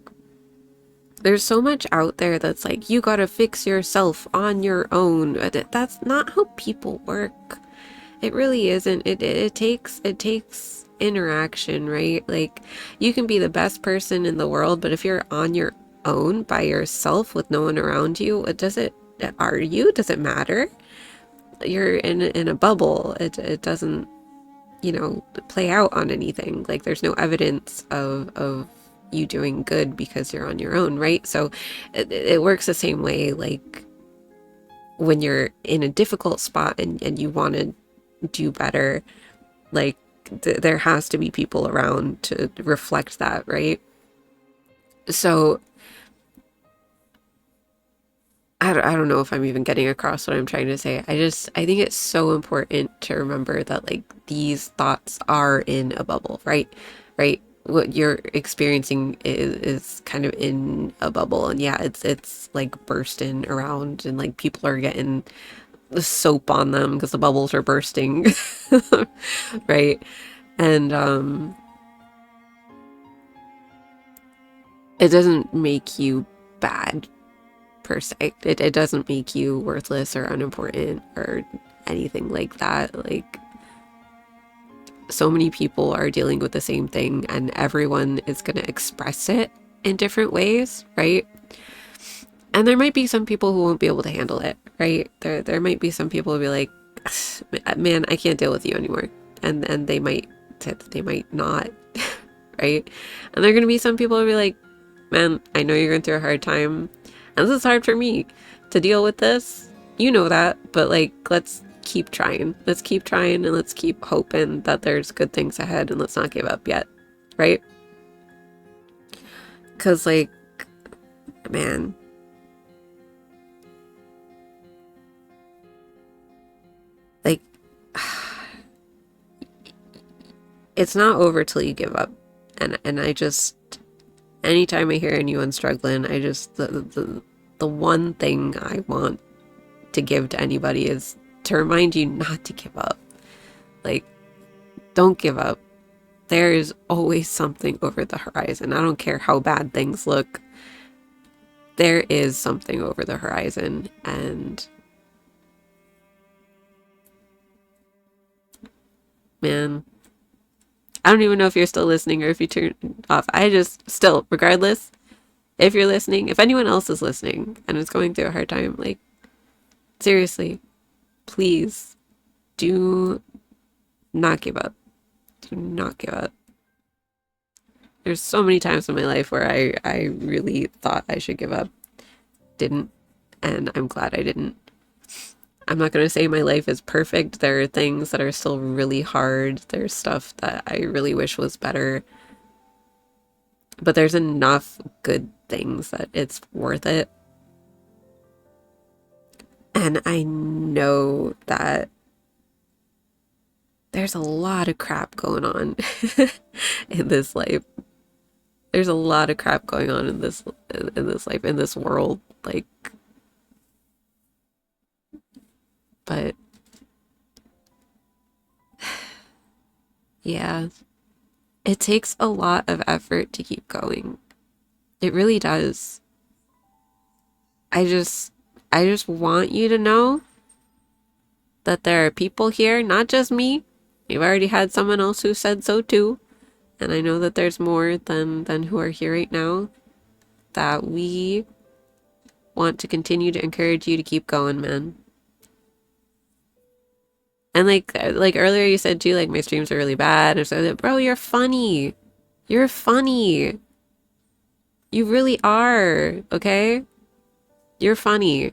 there's so much out there that's like, you gotta fix yourself on your own. That's not how people work. It really isn't. It takes interaction, right? Like, you can be the best person in the world, but if you're on your own by yourself with no one around you, does it matter? You're in a bubble. It doesn't, play out on anything. Like, there's no evidence of you doing good because you're on your own, right? So it works the same way. Like, when you're in a difficult spot and you want to do better, like there has to be people around to reflect that, right? So I don't know if I'm even getting across what I'm trying to say. I think it's so important to remember that like these thoughts are in a bubble, right? Right? What you're experiencing is kind of in a bubble, and yeah, it's like bursting around, and like people are getting the soap on them because the bubbles are bursting, right? And it doesn't make you bad per se. It doesn't make you worthless or unimportant or anything like that. Like, so many people are dealing with the same thing, and everyone is going to express it in different ways, right? And there might be some people who won't be able to handle it, right? There might be some people who be like, man, I can't deal with you anymore. And they might not, right? And there are gonna be some people who be like, man, I know you're going through a hard time. And this is hard for me to deal with this. You know that, but like, let's keep trying. Let's keep trying and let's keep hoping that there's good things ahead and let's not give up yet, right? Because like, man, like, it's not over till you give up. And I just, anytime I hear anyone struggling, I just, the one thing I want to give to anybody is to remind you not to give up. Like, don't give up. There is always something over the horizon. I don't care how bad things look. There is something over the horizon. And man, I don't even know if you're still listening or if you turned off. I just, still, regardless, if you're listening, if anyone else is listening and is going through a hard time, like, seriously, please do not give up. Do not give up. There's so many times in my life where I really thought I should give up. Didn't. And I'm glad I didn't. I'm not going to say my life is perfect. There are things that are still really hard. There's stuff that I really wish was better. But there's enough good things that it's worth it. And I know that there's a lot of crap going on in this life. There's a lot of crap going on in this life, in this world. Like, but yeah, it takes a lot of effort to keep going. It really does. I just want you to know that there are people here, not just me. You've already had someone else who said so too. And I know that there's more than who are here right now, that we want to continue to encourage you to keep going, man. And like earlier you said too, like my streams are really bad. And so, bro, you're funny. You're funny. You really are, okay? You're funny.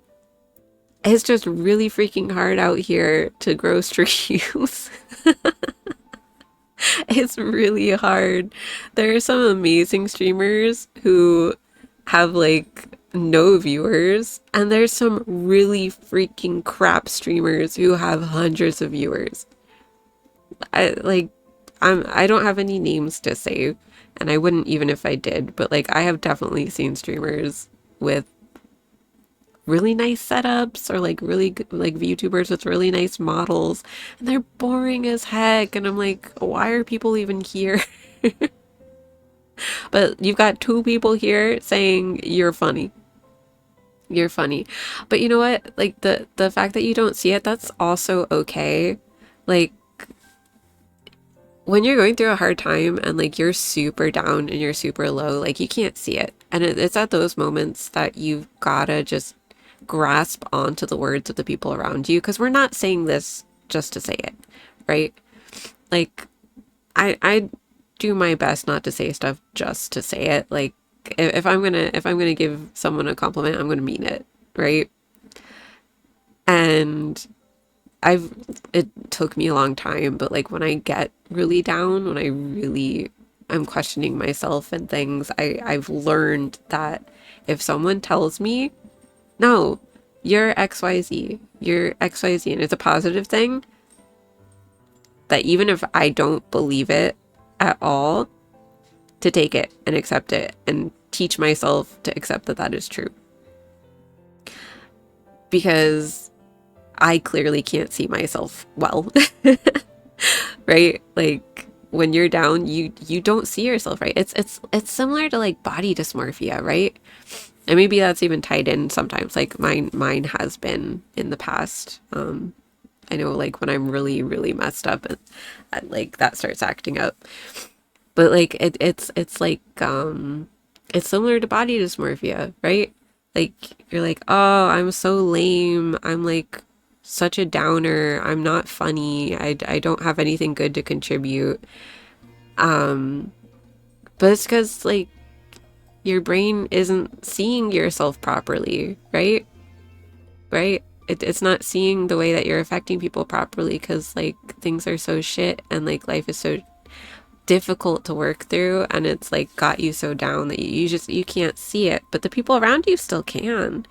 It's just really freaking hard out here to grow streams. It's really hard. There are some amazing streamers who have like no viewers, and there's some really freaking crap streamers who have hundreds of viewers. I don't have any names to say, and I wouldn't even if I did, but like I have definitely seen streamers with really nice setups or like really good, like VTubers with really nice models, and they're boring as heck, and I'm like, why are people even here? But you've got two people here saying you're funny. You're funny. But you know what? Like the fact that you don't see it, that's also okay. Like when you're going through a hard time and like you're super down and you're super low, like you can't see it. And it's at those moments that you've gotta just grasp onto the words of the people around you, because we're not saying this just to say it, right? Like I do my best not to say stuff just to say it. Like if I'm gonna give someone a compliment, I'm gonna mean it, right? And it took me a long time, but like when I get really down, when I'm questioning myself and things, I've learned that if someone tells me, no, you're XYZ, you're XYZ, and it's a positive thing, that even if I don't believe it at all, to take it and accept it and teach myself to accept that that is true. Because I clearly can't see myself well, right? Like when you're down, you don't see yourself, right? It's similar to like body dysmorphia, right? And maybe that's even tied in sometimes. Like mine has been in the past. I know like when I'm really, really messed up and like that starts acting up. But like it's like it's similar to body dysmorphia, right? Like, you're like, oh, I'm so lame. I'm like such a downer. I'm not funny. I don't have anything good to contribute. Um, but it's because, like, your brain isn't seeing yourself properly, right? Right? It's not seeing the way that you're affecting people properly because, like, things are so shit and, like, life is so difficult to work through and it's, like, got you so down that you can't see it. But the people around you still can.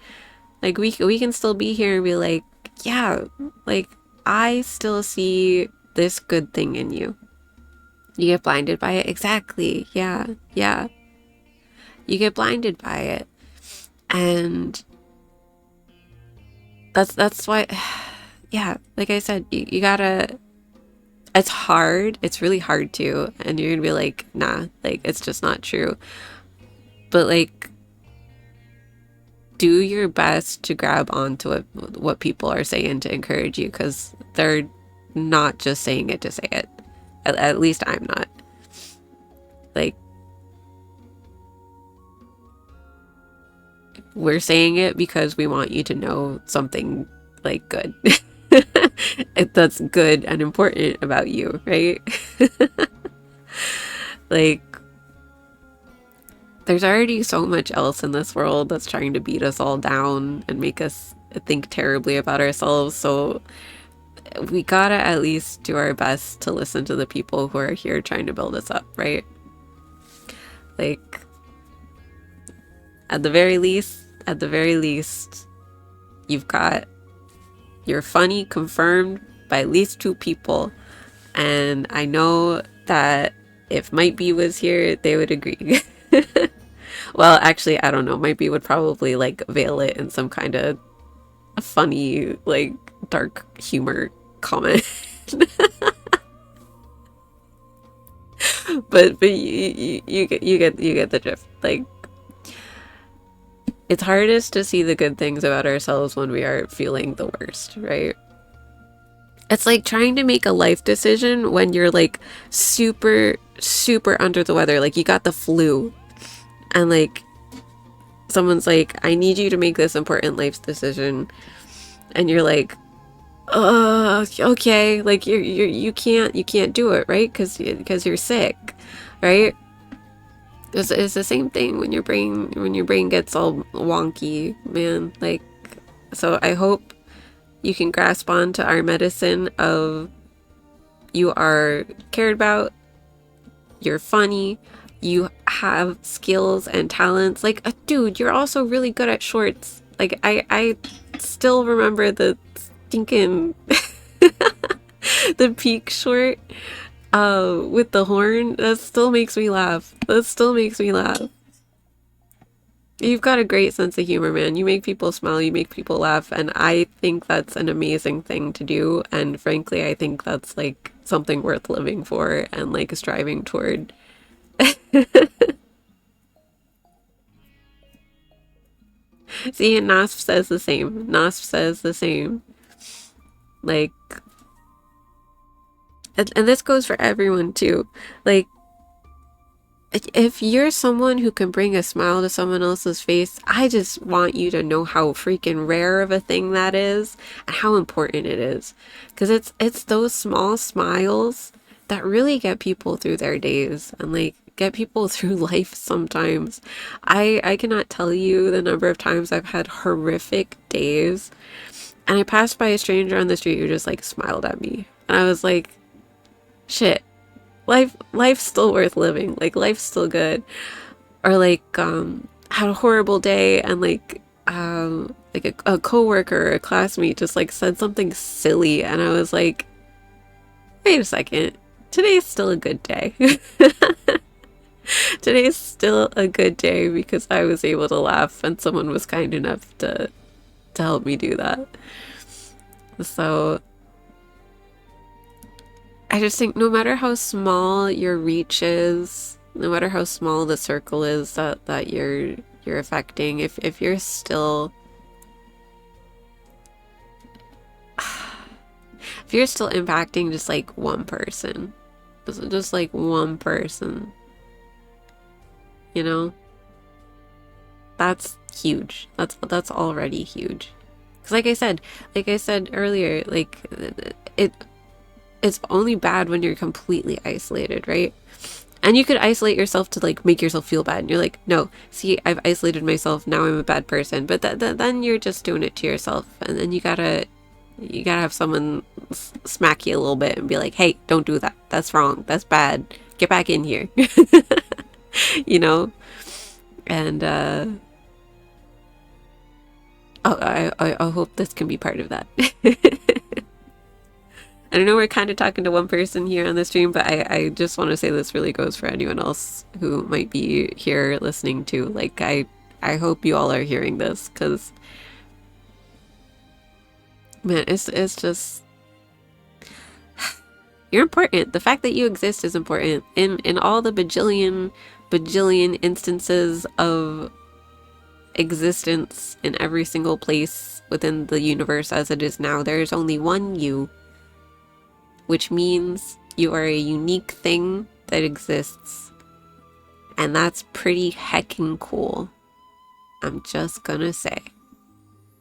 Like, we can still be here and be like, yeah, like, I still see this good thing in you. You get blinded by it? Exactly. Yeah. Yeah. You get blinded by it. And that's why, yeah, like I said, you gotta, it's hard. It's really hard to, and you're gonna be like, nah, like, it's just not true. But, like, do your best to grab onto what people are saying to encourage you, because they're not just saying it to say it. At least I'm not. Like, we're saying it because we want you to know something, like, good. That's good and important about you, right? Like, there's already so much else in this world that's trying to beat us all down and make us think terribly about ourselves, so we gotta at least do our best to listen to the people who are here trying to build us up, right? Like, at the very least, you've got, you're funny confirmed by at least 2 people. And I know that if Might Be was here, they would agree. Well, actually, I don't know. Might Be would probably, like, veil it in some kind of funny, like, dark humor comment. But you get the drift. Like, it's hardest to see the good things about ourselves when we are feeling the worst, right? It's like trying to make a life decision when you're, like, super, super under the weather. Like, you got the flu. And, like, someone's like, I need you to make this important life decision. And you're like, okay. Like, you can't do it, right? Because you're sick, right? It's the same thing when your brain gets all wonky, man. Like, so I hope you can grasp onto our medicine of, you are cared about, you're funny, you have skills and talents. Like, dude, you're also really good at shorts. Like, I still remember the stinking the peak short with the horn. That still makes me laugh. You've got a great sense of humor, man. You make people smile, you make people laugh, and I think that's an amazing thing to do. And frankly, I think that's, like, something worth living for and, like, striving toward. See, and Nasp says the same. Like, and this goes for everyone too. Like, if you're someone who can bring a smile to someone else's face, I just want you to know how freaking rare of a thing that is and how important it is. Because it's those small smiles that really get people through their days and, like, get people through life sometimes. I cannot tell you the number of times I've had horrific days and I passed by a stranger on the street who just, like, smiled at me. And I was like, shit. Life's still worth living. Like, life's still good. Or, like, had a horrible day and, like, a coworker or a classmate just, like, said something silly and I was like, wait a second, today's still a good day. Today's still a good day because I was able to laugh and someone was kind enough to help me do that. So I just think no matter how small your reach is, no matter how small the circle is that you're affecting, if you're still if you're still impacting just, like, one person, just like one person, you know, that's huge. That's already huge. Because like I said earlier, like it it's only bad when you're completely isolated, right? And you could isolate yourself to like make yourself feel bad. And you're like, no, see, I've isolated myself. Now I'm a bad person. But then you're just doing it to yourself. And then you gotta have someone smack you a little bit and be like, hey, don't do that. That's wrong. That's bad. Get back in here. You know? And I hope this can be part of that. I don't know, we're kind of talking to one person here on the stream, but I just want to say this really goes for anyone else who might be here listening to. Like, I hope you all are hearing this, because, man, it's just... You're important. The fact that you exist is important. In all the bajillion instances of existence in every single place within the universe as it is now, there's only one you. Which means you are a unique thing that exists. And that's pretty heckin' cool. I'm just gonna say.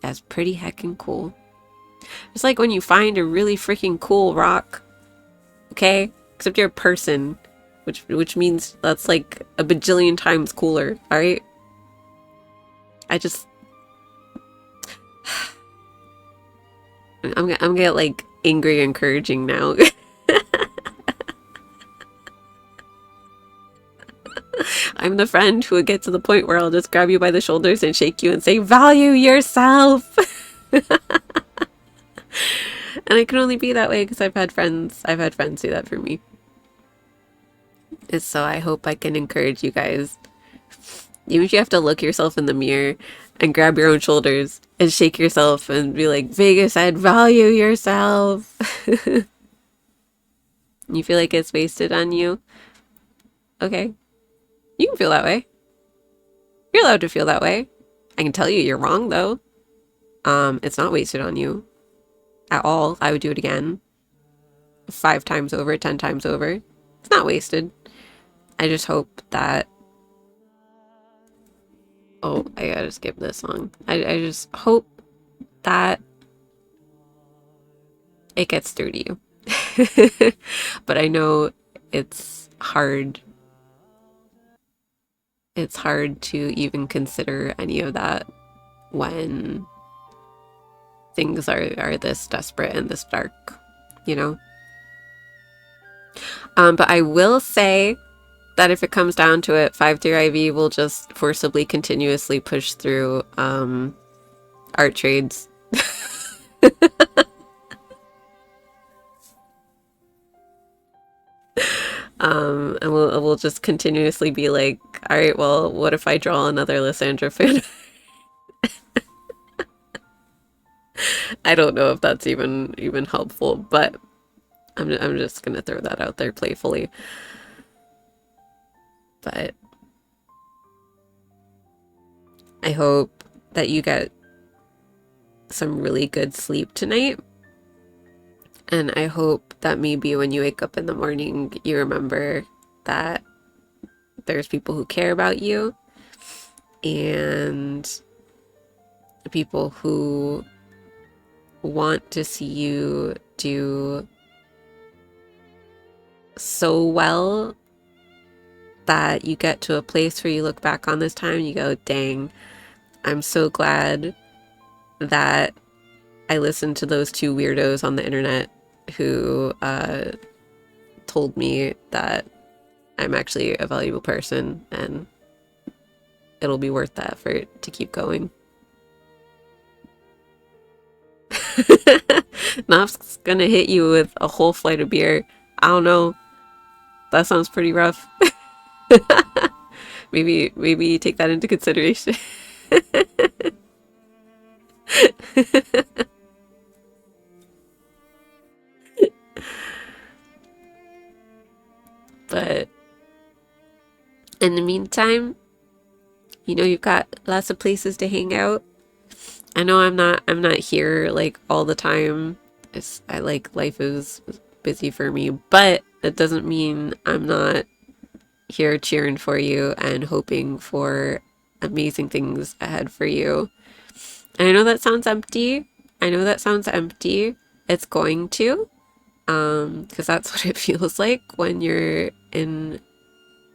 That's pretty heckin' cool. It's like when you find a really freaking cool rock. Okay? Except you're a person. Which means that's like a bajillion times cooler. Alright? I just... I'm gonna get like angry encouraging now. I'm the friend who would get to the point where I'll just grab you by the shoulders and shake you and say, value yourself. And I can only be that way because I've had friends do that for me. And so I hope I can encourage you guys. Even if you have to look yourself in the mirror and grab your own shoulders and shake yourself and be like, Vega said, value yourself. You feel like it's wasted on you? Okay. You can feel that way. You're allowed to feel that way. I can tell you you're wrong, though. It's not wasted on you. At all. I would do it again. 5 times over, 10 times over. It's not wasted. I just hope that... Oh, I gotta skip this song. I just hope that it gets through to you. But I know it's hard. It's hard to even consider any of that when things are this desperate and this dark, you know? But I will say that if it comes down to it, 5-3 IV will just forcibly continuously push through art trades. And we'll just continuously be like, all right, well, what if I draw another Lysandra fan? I don't know if that's even helpful, but I'm just gonna throw that out there playfully. But I hope that you get some really good sleep tonight. And I hope that maybe when you wake up in the morning, you remember that there's people who care about you and people who want to see you do so well that you get to a place where you look back on this time and you go, dang, I'm so glad that I listened to those 2 weirdos on the internet who told me that I'm actually a valuable person and it'll be worth the effort to keep going. Nof's gonna hit you with a whole flight of beer. I don't know. That sounds pretty rough. Maybe take that into consideration. But in the meantime, you know, you've got lots of places to hang out. I know I'm not here like all the time. Life is busy for me, but that doesn't mean I'm not here cheering for you and hoping for amazing things ahead for you. And I know that sounds empty. I know that sounds empty. It's going to, because that's what it feels like when you're in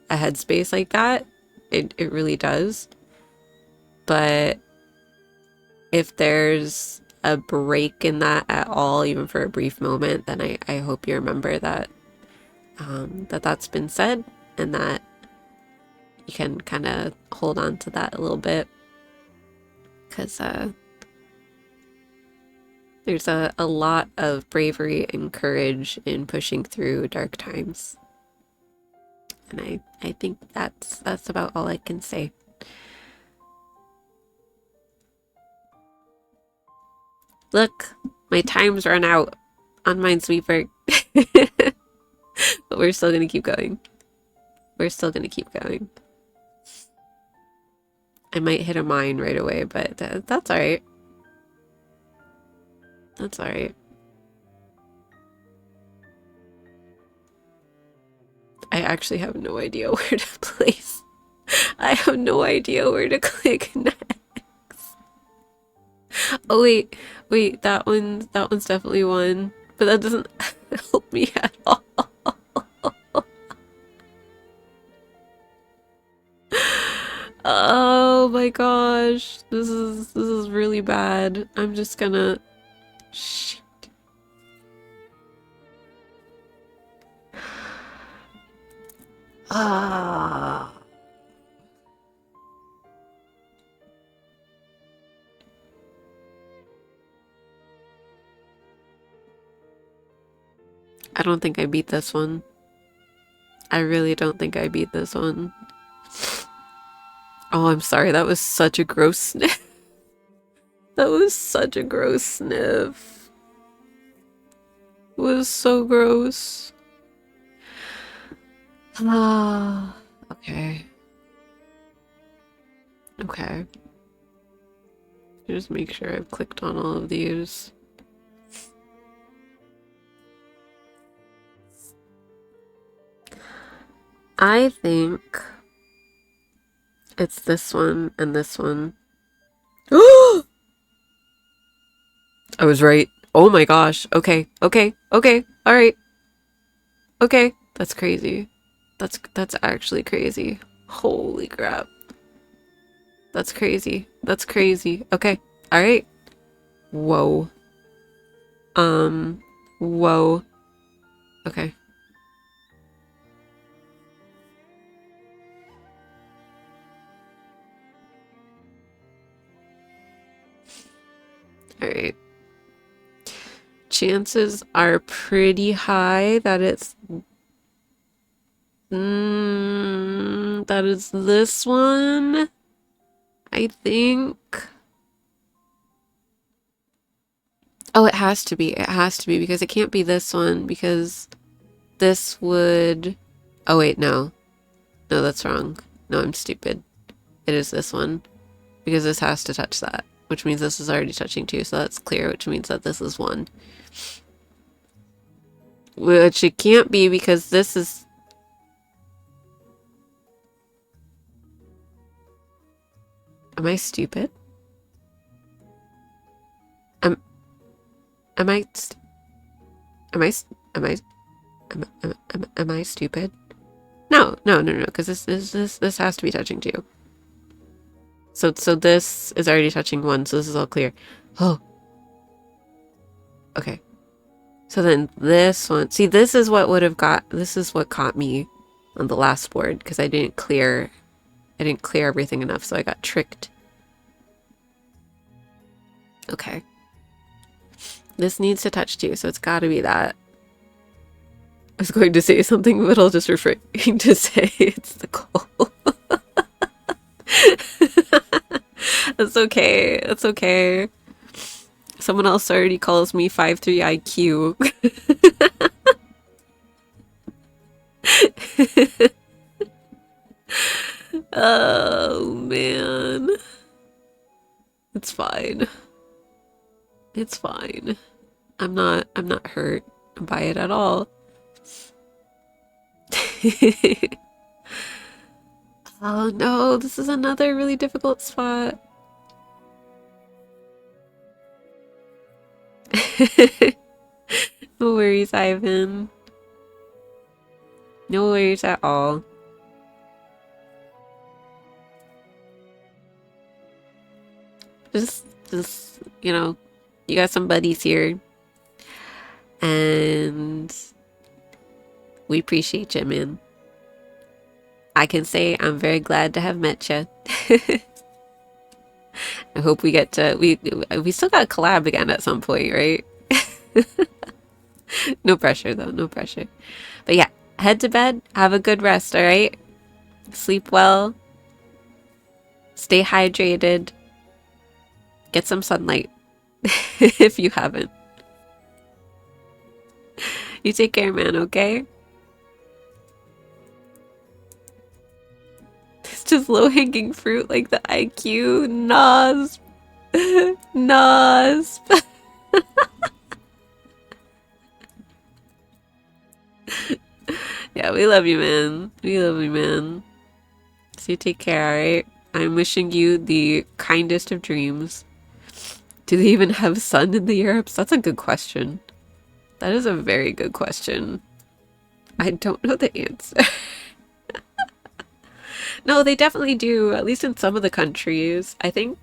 a headspace like that. It really does. But if there's a break in that at all, even for a brief moment, then I hope you remember that that's been said, and that you can kind of hold on to that a little bit, because there's a lot of bravery and courage in pushing through dark times. And I think that's about all I can say. Look, my time's run out on Minesweeper. But we're still gonna keep going. We're still gonna keep going. I might hit a mine right away, but that's alright. That's alright. I actually have no idea where to place. I have no idea where to click next. Oh wait, that one's definitely one, but that doesn't help me at all. Oh my gosh, this is really bad. I'm just gonna shit. Ah. I don't think I beat this one. I really don't think I beat this one. Oh, I'm sorry. That was such a gross sniff. That was such a gross sniff. It was so gross. Ah, okay. Okay. Just make sure I've clicked on all of these. I think it's this one and this one. I was right. Oh my gosh. Okay. Okay. Okay. All right. Okay. That's crazy. That's actually crazy. Holy crap. That's crazy. That's crazy. Okay. All right. Whoa. Whoa. Okay. All right. Chances are pretty high that it's that is this one, I think. Oh, it has to be. It has to be, because it can't be this one, because this would... Oh, wait, no. No, that's wrong. No, I'm stupid. It is this one, because this has to touch that, which means this is already touching 2, so that's clear, which means that this is 1. Which it can't be, because this is... Am I stupid? Am I stupid? No, because this has to be touching 2. So this is already touching 1, so this is all clear. Oh. Okay. So then this one, see, this is what caught me on the last board, because I didn't clear everything enough, so I got tricked. Okay. This needs to touch 2, so it's gotta be that. I was going to say something, but I'll just refrain to say it's the goal. That's okay. That's okay. Someone else already calls me 5'3" IQ. Oh man. It's fine. It's fine. I'm not hurt by it at all. Oh no, this is another really difficult spot. No worries, Ivan. No worries at all. Just, you know, you got some buddies here. And we appreciate you, man. I can say I'm very glad to have met you. I hope we get to, we still got to collab again at some point, right? No pressure though, no pressure. But yeah, head to bed, have a good rest, alright? Sleep well, stay hydrated, get some sunlight if you haven't. You take care, man, okay? It's just low-hanging fruit like the IQ. Nos. Nos. Yeah, we love you, man. We love you, man. So you take care, alright? I'm wishing you the kindest of dreams. Do they even have sun in the Europes? That's a good question. That is a very good question. I don't know the answer. No, they definitely do, at least in some of the countries. I think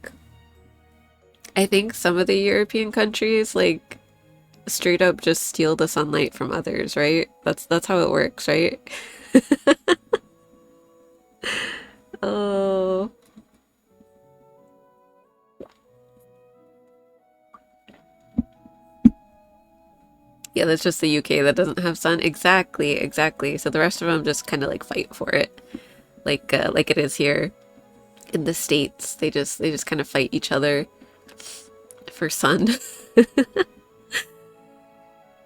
some of the European countries, like, straight up just steal the sunlight from others, right? That's how it works, right? Oh. Yeah, that's just the UK that doesn't have sun. Exactly, exactly. So the rest of them just kind of like fight for it. Like it is here in the States. They just kind of fight each other for sun.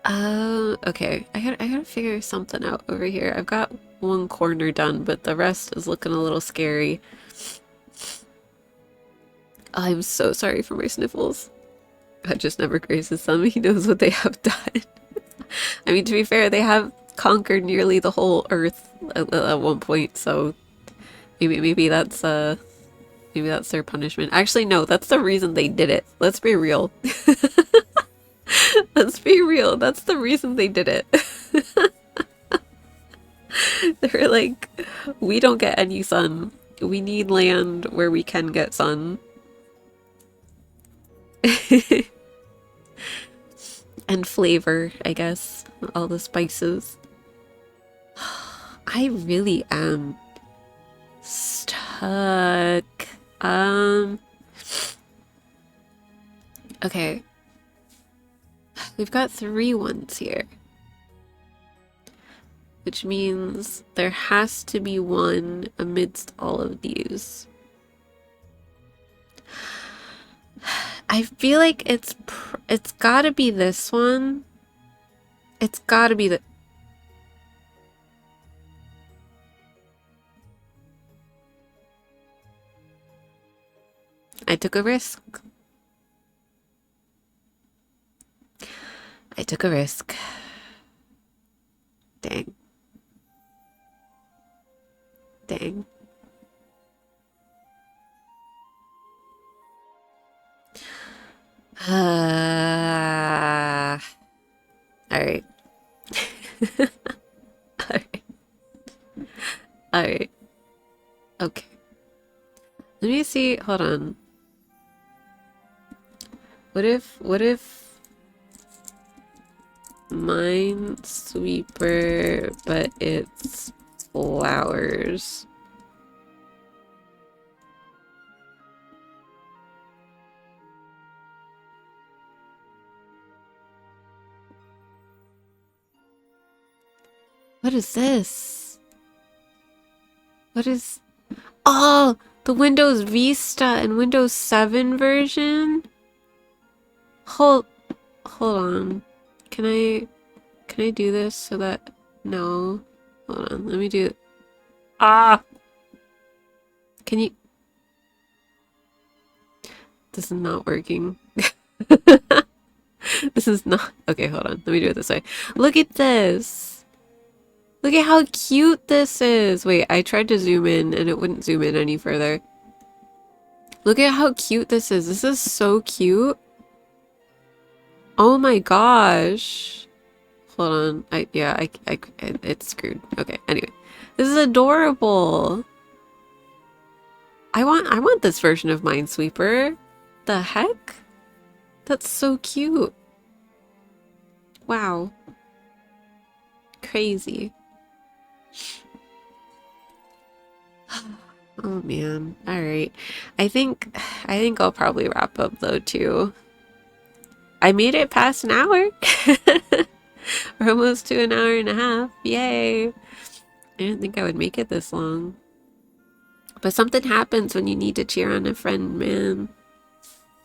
Okay. I gotta figure something out over here. I've got one corner done, but the rest is looking a little scary. I'm so sorry for my sniffles. God just never graces them. He knows what they have done. I mean, to be fair, they have conquered nearly the whole Earth at one point, so maybe that's their punishment. Actually, no, that's the reason they did it. Let's be real. Let's be real. That's the reason they did it. They were like, we don't get any sun. We need land where we can get sun. And flavor, I guess. All the spices. I really am stuck. Okay. We've got 3 ones here. Which means there has to be one amidst all of these. I feel like it's gotta be this one. It's gotta be the... I took a risk. I took a risk. Dang. Dang. Alright. Alright. Alright. Okay. Let me see. Hold on. What if Minesweeper, but it's flowers? What is this? What is... Oh! The Windows Vista and Windows 7 version? Hold on. Can I do this so that... No. Hold on. Let me do... Ah! Can you... This is not working. This is not... Okay, hold on. Let me do it this way. Look at this! Look at how cute this is. Wait, I tried to zoom in and it wouldn't zoom in any further. Look at how cute this is. This is so cute. Oh my gosh. Hold on. It's screwed. Okay, anyway. This is adorable. I want this version of Minesweeper. The heck? That's so cute. Wow. Crazy. Oh man. All right. I think I'll probably wrap up though too. I made it past an hour. We're almost to an hour and a half. Yay. I didn't think I would make it this long. But something happens when you need to cheer on a friend, man.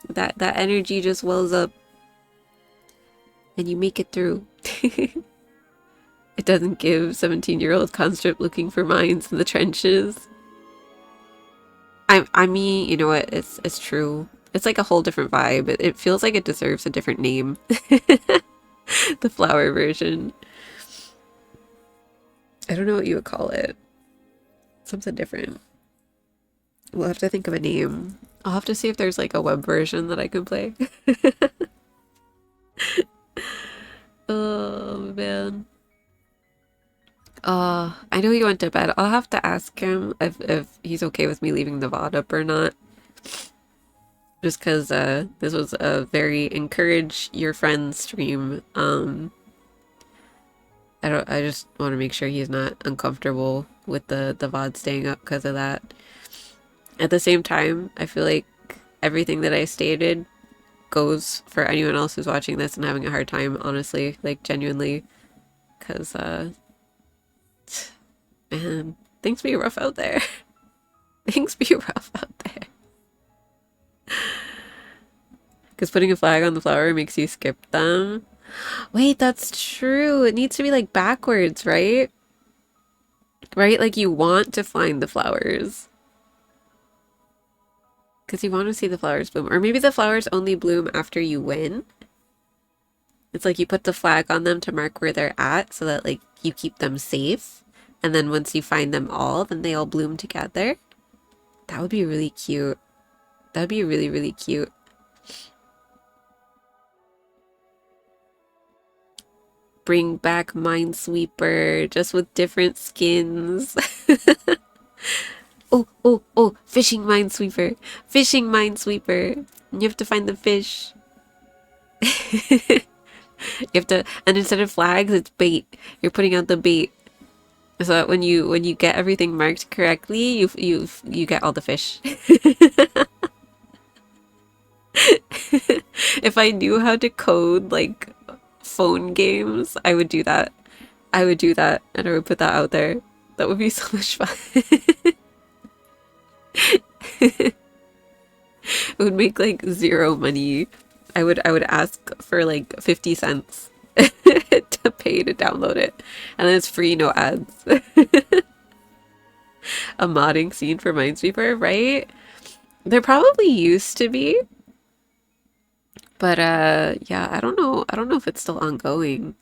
That energy just wells up and you make it through. It doesn't give 17-year-old conscript looking for mines in the trenches. I mean, you know what? It's true. It's like a whole different vibe. It feels like it deserves a different name. The flower version. I don't know what you would call it. Something different. We'll have to think of a name. I'll have to see if there's like a web version that I can play. Oh man. I know he went to bed. I'll have to ask him if he's okay with me leaving the VOD up or not. Just because this was a very encourage your friends stream. I just want to make sure he's not uncomfortable with the VOD staying up because of that. At the same time, I feel like everything that I stated goes for anyone else who's watching this and having a hard time, honestly, like genuinely, because man, things be rough out there. Things be rough out there. Because putting a flag on the flower makes you skip them. Wait, that's true. It needs to be like backwards, right? Right? Like you want to find the flowers. Because you want to see the flowers bloom. Or maybe the flowers only bloom after you win. It's like you put the flag on them to mark where they're at so that like you keep them safe. And then once you find them all, then they all bloom together. That would be really cute. That would be really, really cute. Bring back Minesweeper, just with different skins. Oh, fishing Minesweeper. Fishing Minesweeper. You have to find the fish. You have to, and instead of flags, it's bait. You're putting out the bait. So that when you get everything marked correctly, you get all the fish. If I knew how to code like phone games, I would do that. I would do that and I would put that out there. That would be so much fun. It would make like zero money. I would ask for like 50 cents to pay to download it. And then it's free, no ads. A modding scene for Minesweeper, right? There probably used to be. But yeah, I don't know. I don't know if it's still ongoing.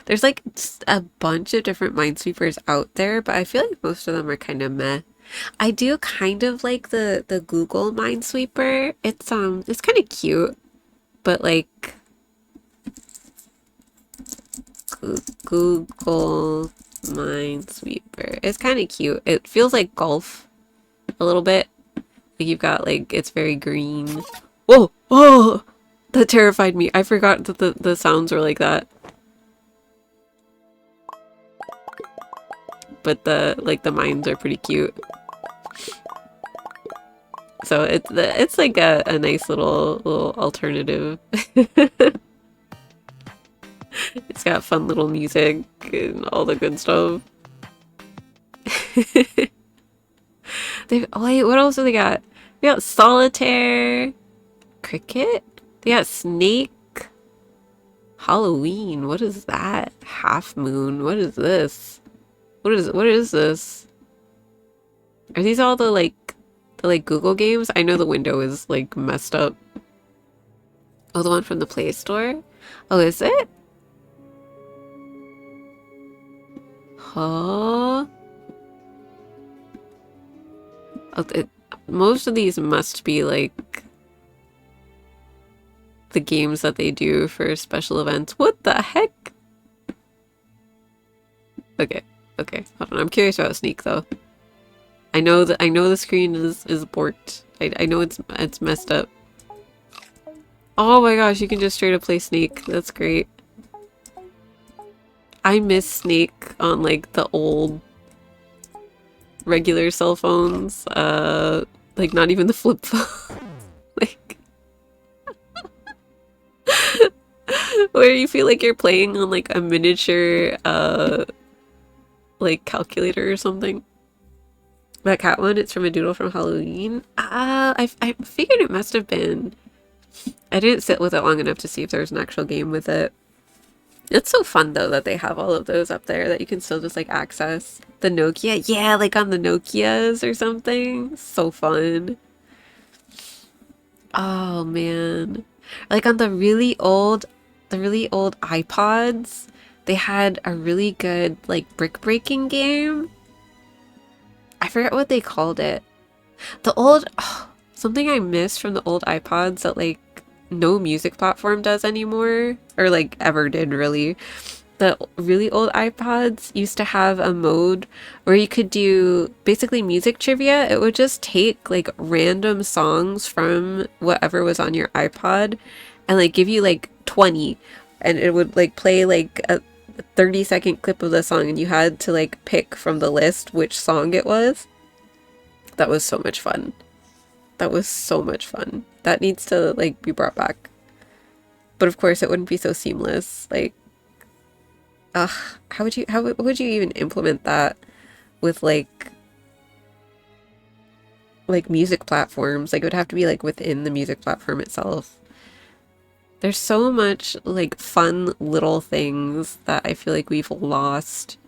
There's like a bunch of different Minesweepers out there, but I feel like most of them are kind of meh. I do kind of like the Google Minesweeper. It's kind of cute, but like Google Minesweeper. It's kind of cute. It feels like golf a little bit. Like you've got like it's very green. Whoa! Oh! That terrified me. I forgot that the sounds were like that. But the mines are pretty cute. So it's like a nice little alternative. It's got fun little music and all the good stuff. Oh wait, what else do they got? They got solitaire, cricket. They got snake, Halloween. What is that? Half moon. What is this? What is this? Are these all the Google games? I know the window is like messed up. Oh, the one from the Play Store? Oh, is it? Huh? Oh, most of these must be like the games that they do for special events. What the heck? Okay, okay. Hold on. I'm curious about Sneak though. I know the screen is borked. I know it's messed up. Oh my gosh, you can just straight up play Snake. That's great. I miss Snake on like the old regular cell phones. Like not even the flip phone. Like where you feel like you're playing on like a miniature like calculator or something. That cat one, it's from a doodle from Halloween. I figured it must have been. I didn't sit with it long enough to see if there was an actual game with it. It's so fun though that they have all of those up there that you can still just like access. The Nokia, yeah, like on the Nokias or something. So fun. Oh man. Like on the really old iPods, they had a really good like brick breaking game. I forget what they called it. The old, something I miss from the old iPods that like no music platform does anymore, or like ever did really. The really old iPods used to have a mode where you could do basically music trivia. It would just take like random songs from whatever was on your iPod and like give you like 20, and it would like play like a 30-second clip of the song, and you had to like pick from the list which song it was. That was so much fun. That was so much fun. That needs to like be brought back. But of course it wouldn't be so seamless. Like, how would you even implement that with like music platforms? Like it would have to be like within the music platform itself. There's so much like fun little things that I feel like we've lost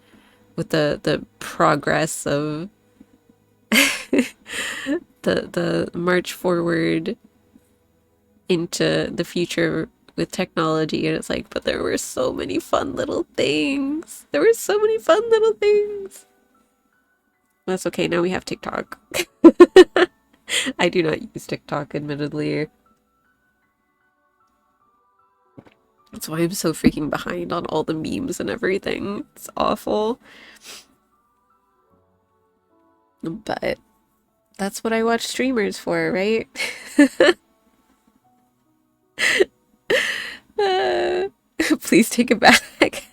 with the progress of the march forward into the future with technology. And it's like, but there were so many fun little things. There were so many fun little things. That's okay, now we have TikTok. I do not use TikTok, admittedly. That's why I'm so freaking behind on all the memes and everything. It's awful. But that's what I watch streamers for, right? Please take it back.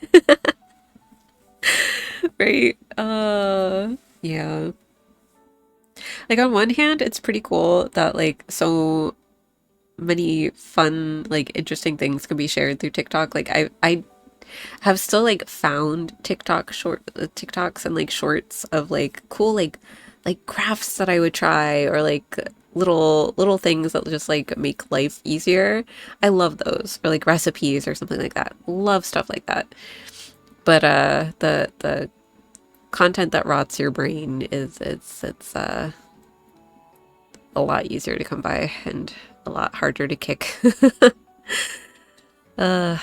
Right? Yeah. Like on one hand, it's pretty cool that like so many fun, like interesting things can be shared through TikTok. Like I have still like found TikToks and like shorts of like cool like crafts that I would try, or like little things that just like make life easier. I love those, or like recipes or something like that. Love stuff like that. But the content that rots your brain is it's a lot easier to come by and a lot harder to kick. uh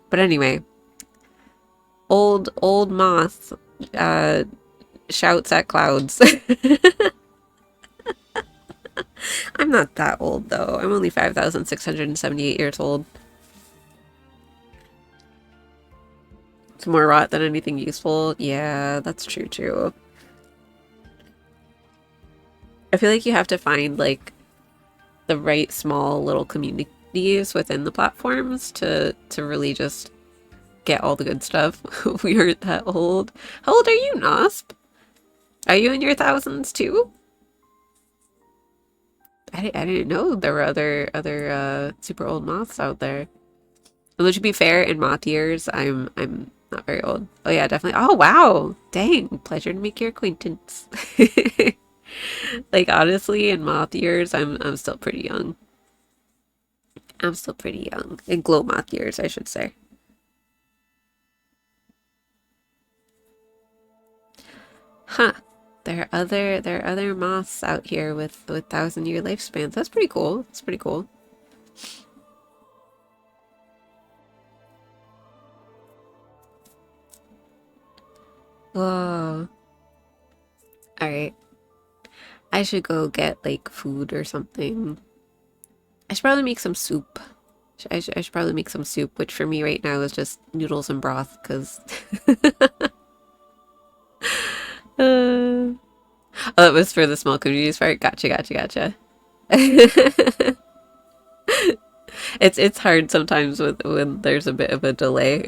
but anyway, old moth shouts at clouds. I'm not that old though. I'm only 5,678 years old. It's more rot than anything useful. Yeah, that's true too. I feel like you have to find like the right small little communities within the platforms to really just get all the good stuff. We aren't that old. How old are you, Nosp? Are you in your thousands too? I didn't know there were other super old moths out there. Although to be fair, in moth years, I'm not very old. Oh yeah, definitely. Oh wow, dang! Pleasure to make your acquaintance. Like honestly, in moth years, I'm still pretty young. I'm still pretty young. In glow moth years, I should say. Huh. There are other moths out here with 1,000-year lifespans. That's pretty cool. That's pretty cool. Oh, all right. I should go get like food or something. I should probably make some soup. I should probably make some soup, which for me right now is just noodles and broth, because oh, that was for the small communities part. Gotcha, gotcha, gotcha. It's hard sometimes with when there's a bit of a delay.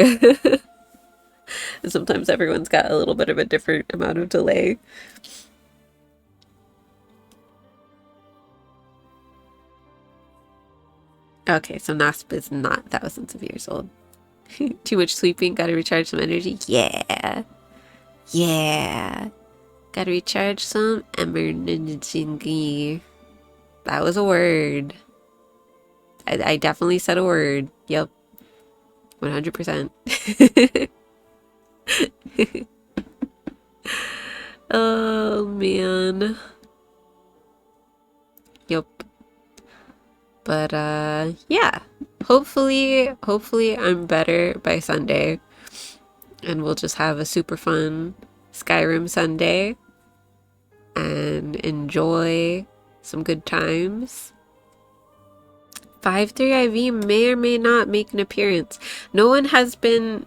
Sometimes everyone's got a little bit of a different amount of delay. Okay, so Nasp is not thousands of years old. Too much sleeping, gotta recharge some energy. Yeah. Yeah. Gotta recharge some energy. That was a word. I definitely said a word. Yep. 100%. Oh man. Yep. But yeah. Hopefully I'm better by Sunday. And we'll just have a super fun Skyrim Sunday and enjoy some good times. 5-3 IV may or may not make an appearance. No one has been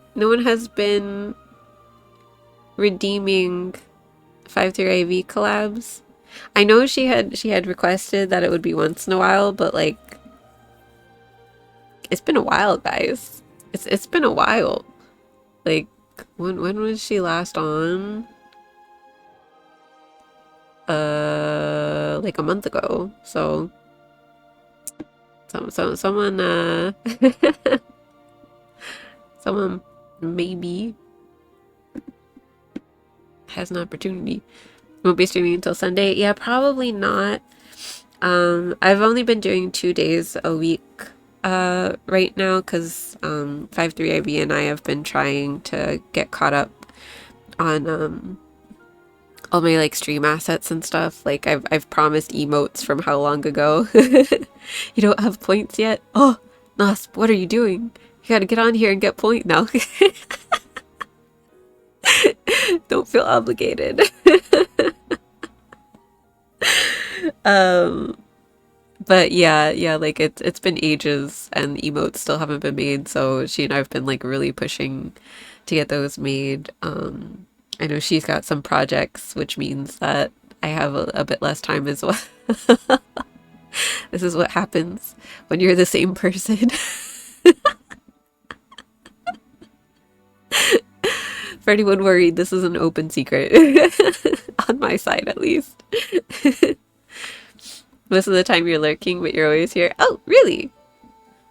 redeeming 5-3 IV collabs. I know she had requested that it would be once in a while, but like it's been a while, guys. It's been a while. Like when was she last on? Like a month ago. So someone someone maybe has an opportunity. Won't be streaming until Sunday. Yeah, probably not. I've only been doing 2 days a week right now because 5-3 IV and I have been trying to get caught up on all my like stream assets and stuff. Like I've promised emotes from how long ago. You don't have points yet? Oh, Nasp, what are you doing? You gotta get on here and get point now. Don't feel obligated. But yeah, like it's been ages and emotes still haven't been made, so she and I've been like really pushing to get those made. I know she's got some projects, which means that I have a bit less time as well. This is what happens when you're the same person. For anyone worried, this is an open secret. On my side, at least. Most of the time you're lurking, but you're always here. Oh, really?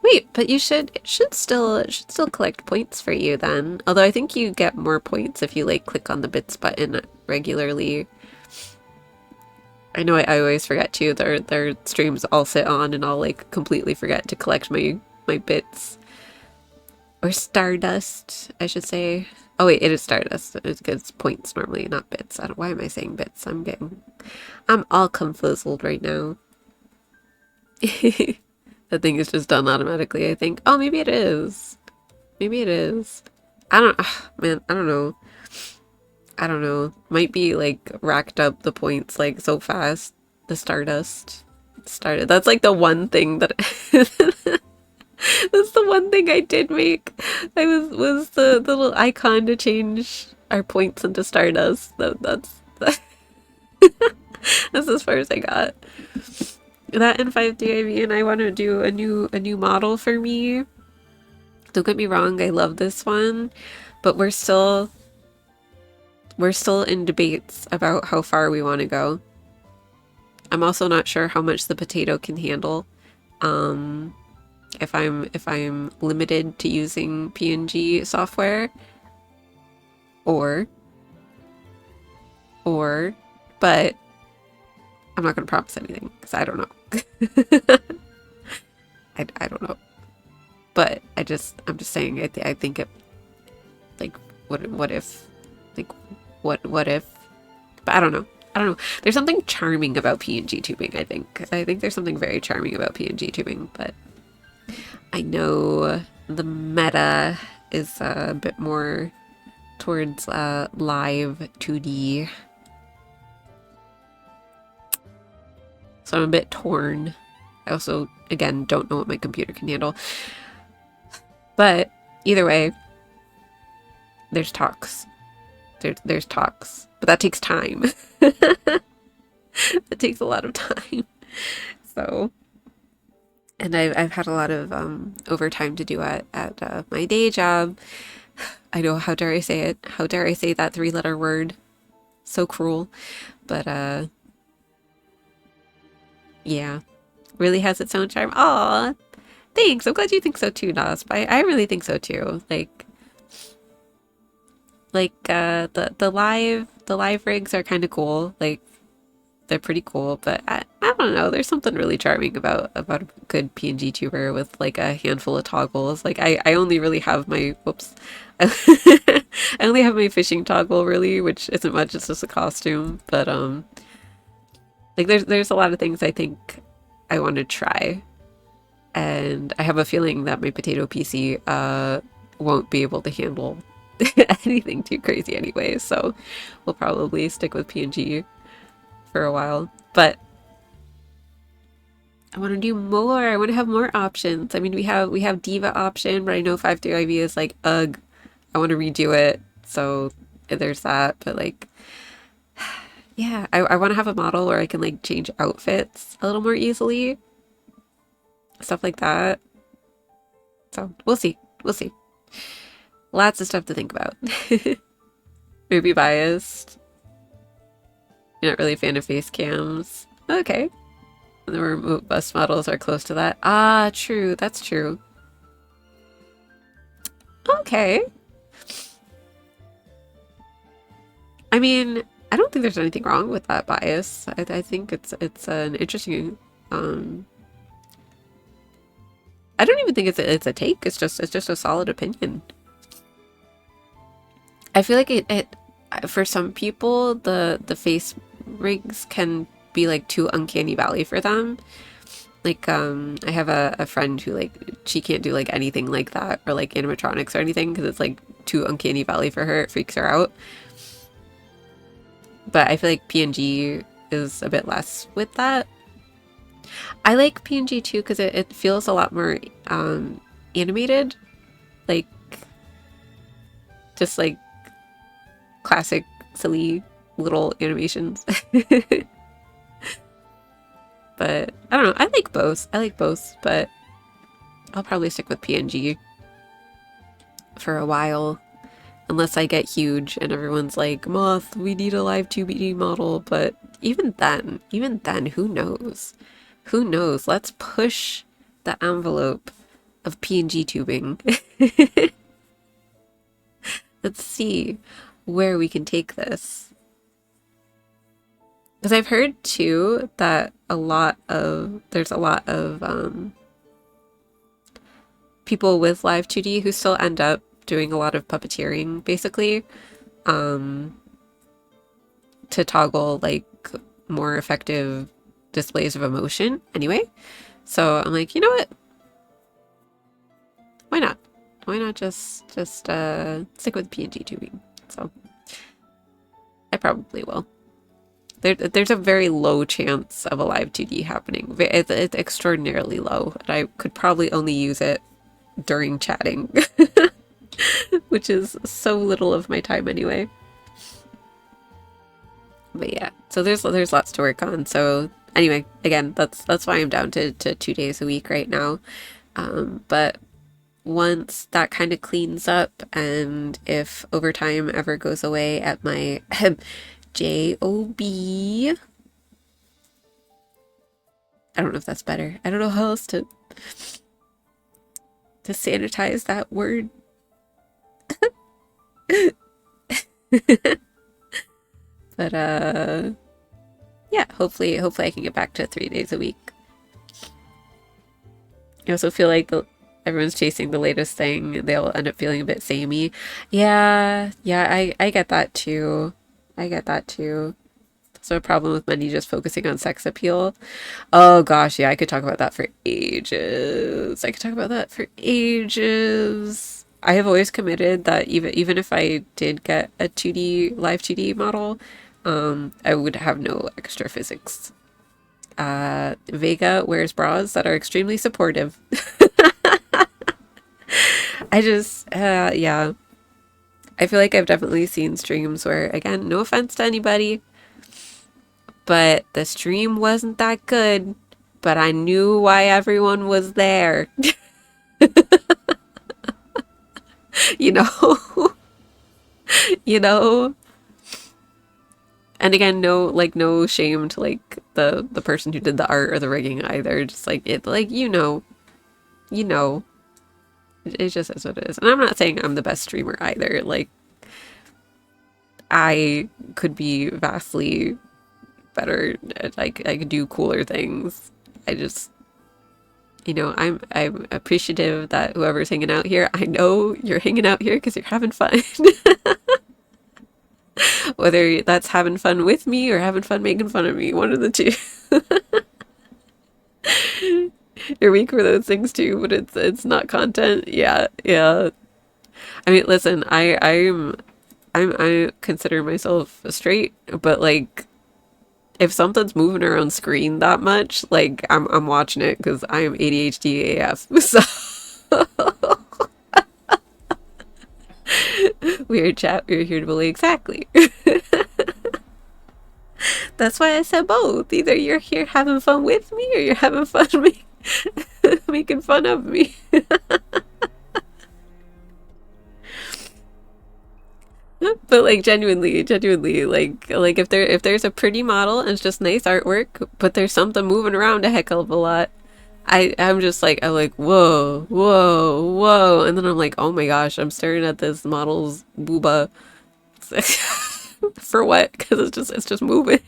Wait, but it should still collect points for you then. Although I think you get more points if you like click on the bits button regularly. I know I always forget too. Their streams all sit on and I'll like completely forget to collect my bits. Or Stardust, I should say. Oh wait, it is Stardust. It's points normally, not bits. Why am I saying bits? I'm all confuzzled right now. That thing is just done automatically, I think. Oh, maybe it is. Maybe it is. I don't, man, I don't know. I don't know. Might be like racked up the points like so fast. The Stardust started. That's like the one thing that that's the one thing I did make. I was the little icon to change our points into Stardust. That's that's as far as I got. That and 5-3 IV, and I want to do a new model for me. Don't get me wrong, I love this one, but we're still in debates about how far we want to go. I'm also not sure how much the potato can handle. If I'm limited to using PNG software, or but I'm not going to promise anything because I don't know. I don't know, but I'm just saying I think it, like what if, like what if, but I don't know. There's something charming about PNG tubing. I think there's something very charming about PNG tubing, but I know the meta is a bit more towards live 2D. So I'm a bit torn. I also, again, don't know what my computer can handle. But either way, there's talks. There's talks. But that takes time. That takes a lot of time. So, and I've had a lot of overtime to do at my day job. I know, how dare I say it? How dare I say that three-letter word? So cruel. But yeah, really has its own charm. Aw, thanks. I'm glad you think so too, Nasp. I really think so too. The live rigs are kind of cool. Like, they're pretty cool, but I don't know. There's something really charming about a good PNG tuber with like a handful of toggles. Like, I only really have my whoops. I only have my fishing toggle really, which isn't much. It's just a costume, but like there's a lot of things I think I want to try, and I have a feeling that my potato PC won't be able to handle anything too crazy anyway. So we'll probably stick with PNG for a while, but I want to do more. I want to have more options. I mean, we have Diva option, but I know 5-3IV is like, ugh, I want to redo it. So there's that. But like, yeah, I want to have a model where I can like change outfits a little more easily. Stuff like that. So we'll see. We'll see. Lots of stuff to think about. Maybe biased. You're not really a fan of face cams. Okay. The remote bus models are close to that. Ah, true. That's true. Okay. I mean, I don't think there's anything wrong with that bias. I think it's an interesting. I don't even think it's a take. It's just a solid opinion. I feel like it for some people the face rigs can be like too uncanny valley for them. Like I have a friend who like she can't do like anything like that or like animatronics or anything because it's like too uncanny valley for her. It freaks her out. But I feel like PNG is a bit less with that. I like PNG too because it feels a lot more animated, like just like classic silly little animations. But I don't know, I like both, but I'll probably stick with PNG for a while unless I get huge and everyone's like, Moth, we need a live 2D model. But even then, who knows? Who knows? Let's push the envelope of PNG tubing. Let's see where we can take this. Because I've heard too that there's a lot of people with live 2D who still end up doing a lot of puppeteering, basically, to toggle like more effective displays of emotion anyway. So I'm like, you know what? Why not? Why not just stick with PNG tubing? So I probably will. There's a very low chance of a live 2D happening. It's extraordinarily low, and I could probably only use it during chatting, which is so little of my time anyway. But yeah, so there's lots to work on. So anyway, again, that's why I'm down to 2 days a week right now. But once that kind of cleans up, and if overtime ever goes away at my job, I don't know if that's better. I don't know how else to sanitize that word. But yeah, hopefully I can get back to 3 days a week. I also feel like everyone's chasing the latest thing. They'll end up feeling a bit samey. Yeah, I get that too. I get that too. So a problem with many just focusing on sex appeal. Oh gosh, yeah, I could talk about that for ages. I have always committed that even if I did get a 2D live 2D model, I would have no extra physics. Vega wears bras that are extremely supportive. I just, yeah. I feel like I've definitely seen streams where, again, no offense to anybody, but the stream wasn't that good, but I knew why everyone was there. You know? You know? And again, no shame to like the person who did the art or the rigging either. Just like it, like you know, it just is what it is. And I'm not saying I'm the best streamer either. Like I could be vastly better. Like I could do cooler things. I just, I'm appreciative that whoever's hanging out here, I know you're hanging out here because you're having fun. Whether that's having fun with me or having fun making fun of me, one of the two. You're weak for those things too, but it's not content. Yeah, yeah. I mean, listen, I consider myself straight, but like if something's moving around screen that much, like I'm watching it because I am ADHD AF. So weird chat, we're here to bully exactly. That's why I said both. Either you're here having fun with me or you're having fun making fun of me. But like genuinely, like if there's a pretty model and it's just nice artwork, but there's something moving around a heck of a lot, I'm like whoa, and then I'm like, oh my gosh, I'm staring at this model's booba. For what? Because it's just moving.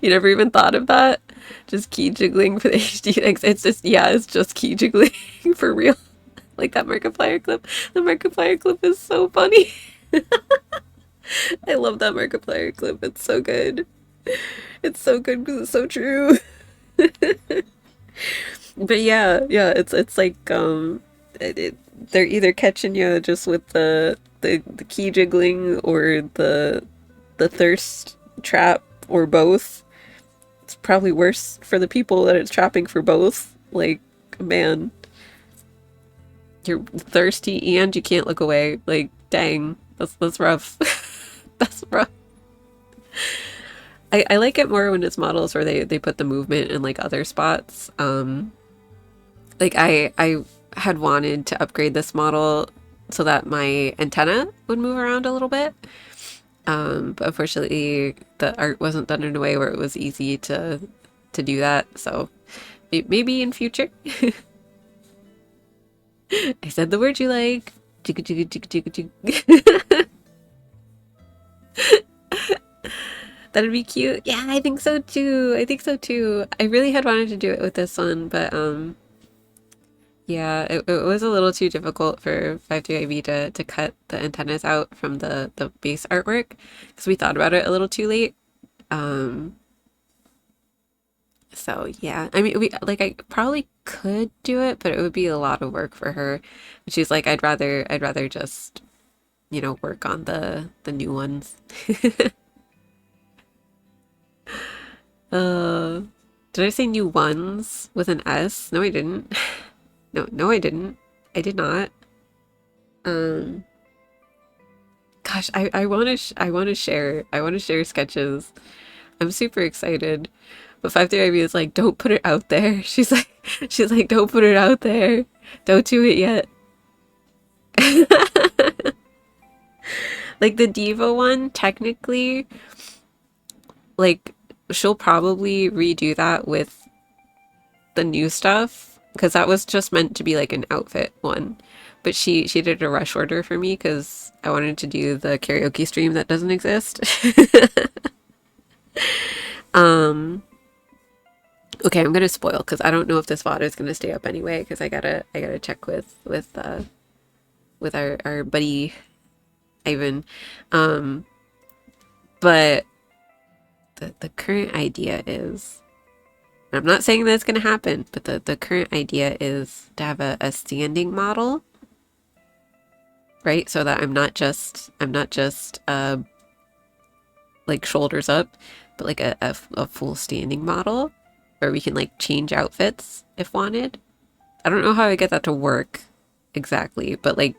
You never even thought of that? Just key jiggling for the HD. It's just, yeah, it's just key jiggling for real. Like that Markiplier clip. The Markiplier clip is so funny. I love that Markiplier clip. It's so good. It's so good because it's so true. But yeah, it's like they're either catching you just with the key jiggling or the thirst trap or both. It's probably worse for the people that it's trapping for both. Like, man, you're thirsty and you can't look away. Like, dang, that's rough. That's rough. I like it more when it's models where they put the movement in like other spots. Like I had wanted to upgrade this model so that my antenna would move around a little bit. But unfortunately, the art wasn't done in a way where it was easy to do that. So maybe in future. I said the word you like. Jigga jigga jigga jigga jigga. That'd be cute. Yeah, I think so too. I think so too. I really had wanted to do it with this one, but yeah, it was a little too difficult for 53IV to cut the antennas out from the base artwork because we thought about it a little too late. Um, so yeah, I mean, I probably could do it, but it would be a lot of work for her. And she's like, I'd rather just, work on the new ones. Uh, did I say new ones with an S? No, I didn't. No, I didn't. I did not. Um, gosh, I want to share sketches. I'm super excited. But 53IB is like, don't put it out there. She's like, don't put it out there. Don't do it yet. Like the Diva one, technically, like she'll probably redo that with the new stuff because that was just meant to be like an outfit one. But she did a rush order for me because I wanted to do the karaoke stream that doesn't exist. Um, okay, I'm gonna spoil because I don't know if this VOD is gonna stay up anyway because I gotta check with our buddy Ivan. Um, but the current idea is I'm not saying that's going to happen, but the current idea is to have a standing model, right? So that I'm not just like shoulders up, but like a full standing model where we can like change outfits if wanted. I don't know how I get that to work exactly, but like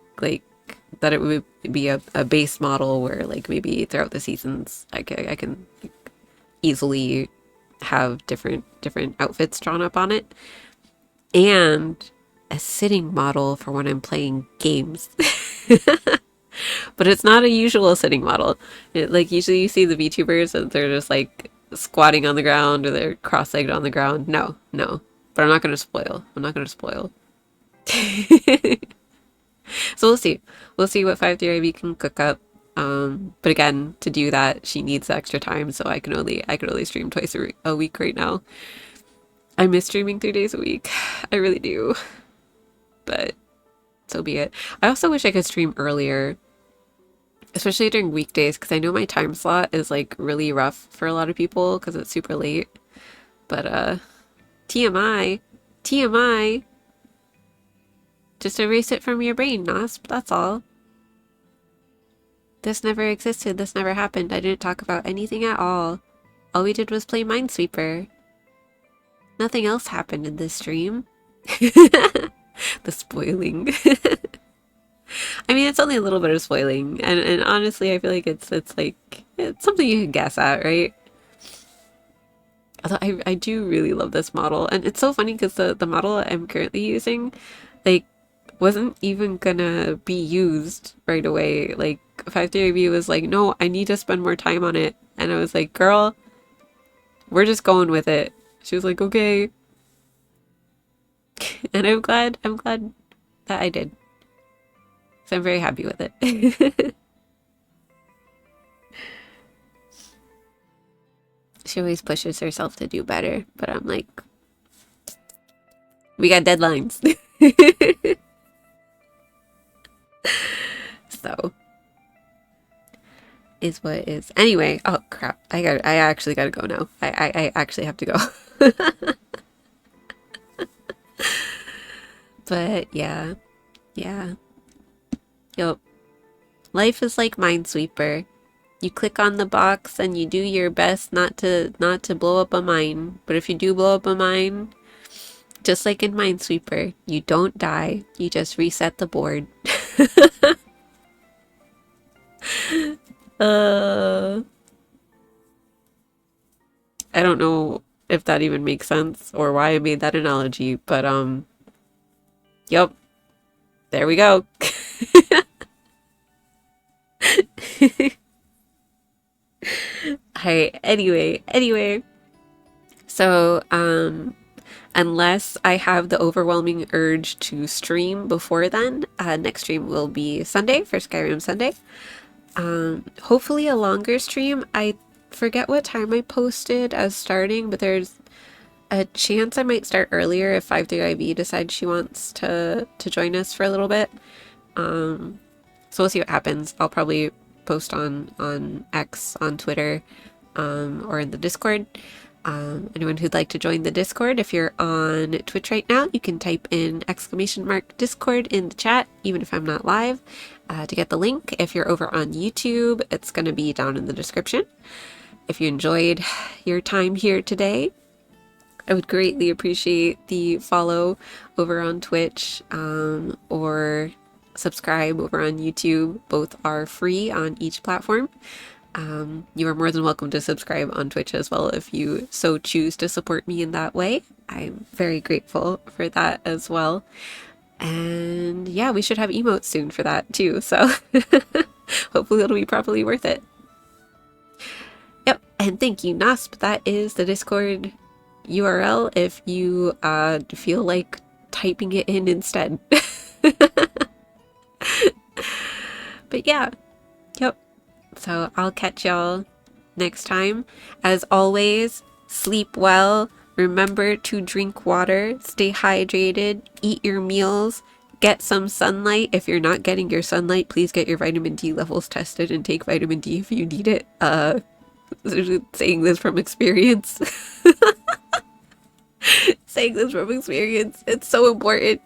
that it would be a base model where like maybe throughout the seasons I can easily have different outfits drawn up on it, and a sitting model for when I'm playing games. But it's not a usual sitting model. Like usually you see the VTubers and they're just like squatting on the ground or they're cross-legged on the ground. No, no. But I'm not gonna spoil. I'm not gonna spoil. So we'll see. We'll see what 53IV can cook up. But again, to do that, she needs extra time, so I can only stream twice a week right now. I miss streaming 3 days a week. I really do. But so be it. I also wish I could stream earlier, especially during weekdays, because I know my time slot is like really rough for a lot of people because it's super late. But TMI, TMI. Just erase it from your brain, Nosp. That's all. This never existed. This never happened. I didn't talk about anything at all. All we did was play Minesweeper. Nothing else happened in this stream. The spoiling. I mean, it's only a little bit of spoiling, and honestly, I feel like it's like it's something you can guess at, right? Although I do really love this model, and it's so funny because the model I'm currently using, like, wasn't even gonna be used right away. Like, 53V was like, no, I need to spend more time on it, and I was like, girl, we're just going with it. She was like, okay. And I'm glad that I did. So I'm very happy with it. She always pushes herself to do better, but I'm like, we got deadlines. So is what it is. Anyway, oh crap. I actually gotta go now. I actually have to go. But yeah. Yeah. Yup. Life is like Minesweeper. You click on the box and you do your best not to blow up a mine. But if you do blow up a mine, just like in Minesweeper, you don't die. You just reset the board. I don't know if that even makes sense or why I made that analogy, but yep. There we go. Alright, anyway. So, unless I have the overwhelming urge to stream before then, next stream will be Sunday for Skyrim Sunday. Hopefully a longer stream. I forget what time I posted as starting, but there's a chance I might start earlier if 53IV decides she wants to join us for a little bit. So we'll see what happens. I'll probably post on X, on Twitter, or in the Discord. Anyone who'd like to join the Discord, if you're on Twitch right now, you can type in !Discord in the chat, even if I'm not live, to get the link. If you're over on YouTube, it's going to be down in the description. If you enjoyed your time here today, I would greatly appreciate the follow over on Twitch, or subscribe over on YouTube. Both are free on each platform. You are more than welcome to subscribe on Twitch as well if you so choose to support me in that way. I'm very grateful for that as well. And yeah, we should have emotes soon for that too, so hopefully it'll be properly worth it. Yep, and thank you, Nosp. That is the Discord URL if you feel like typing it in instead. But yeah, yep. So I'll catch y'all next time. As always, sleep well. Remember to drink water, stay hydrated, eat your meals, get some sunlight. If you're not getting your sunlight, please get your vitamin D levels tested and take vitamin D if you need it. Saying this from experience. saying this from experience. It's so important.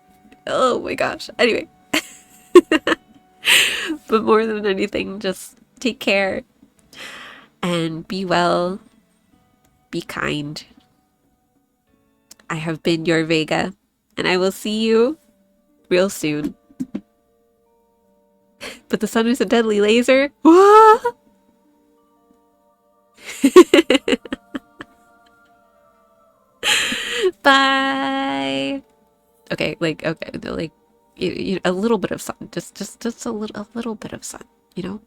Oh my gosh. Anyway. But more than anything, just take care and be well, be kind. I have been your Vega, and I will see you real soon. But the sun is a deadly laser. Bye. Okay, like a little bit of sun, just a little bit of sun, you know,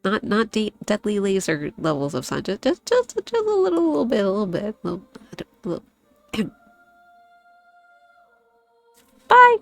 not deadly laser levels of sun, just a little bit, little. Bye.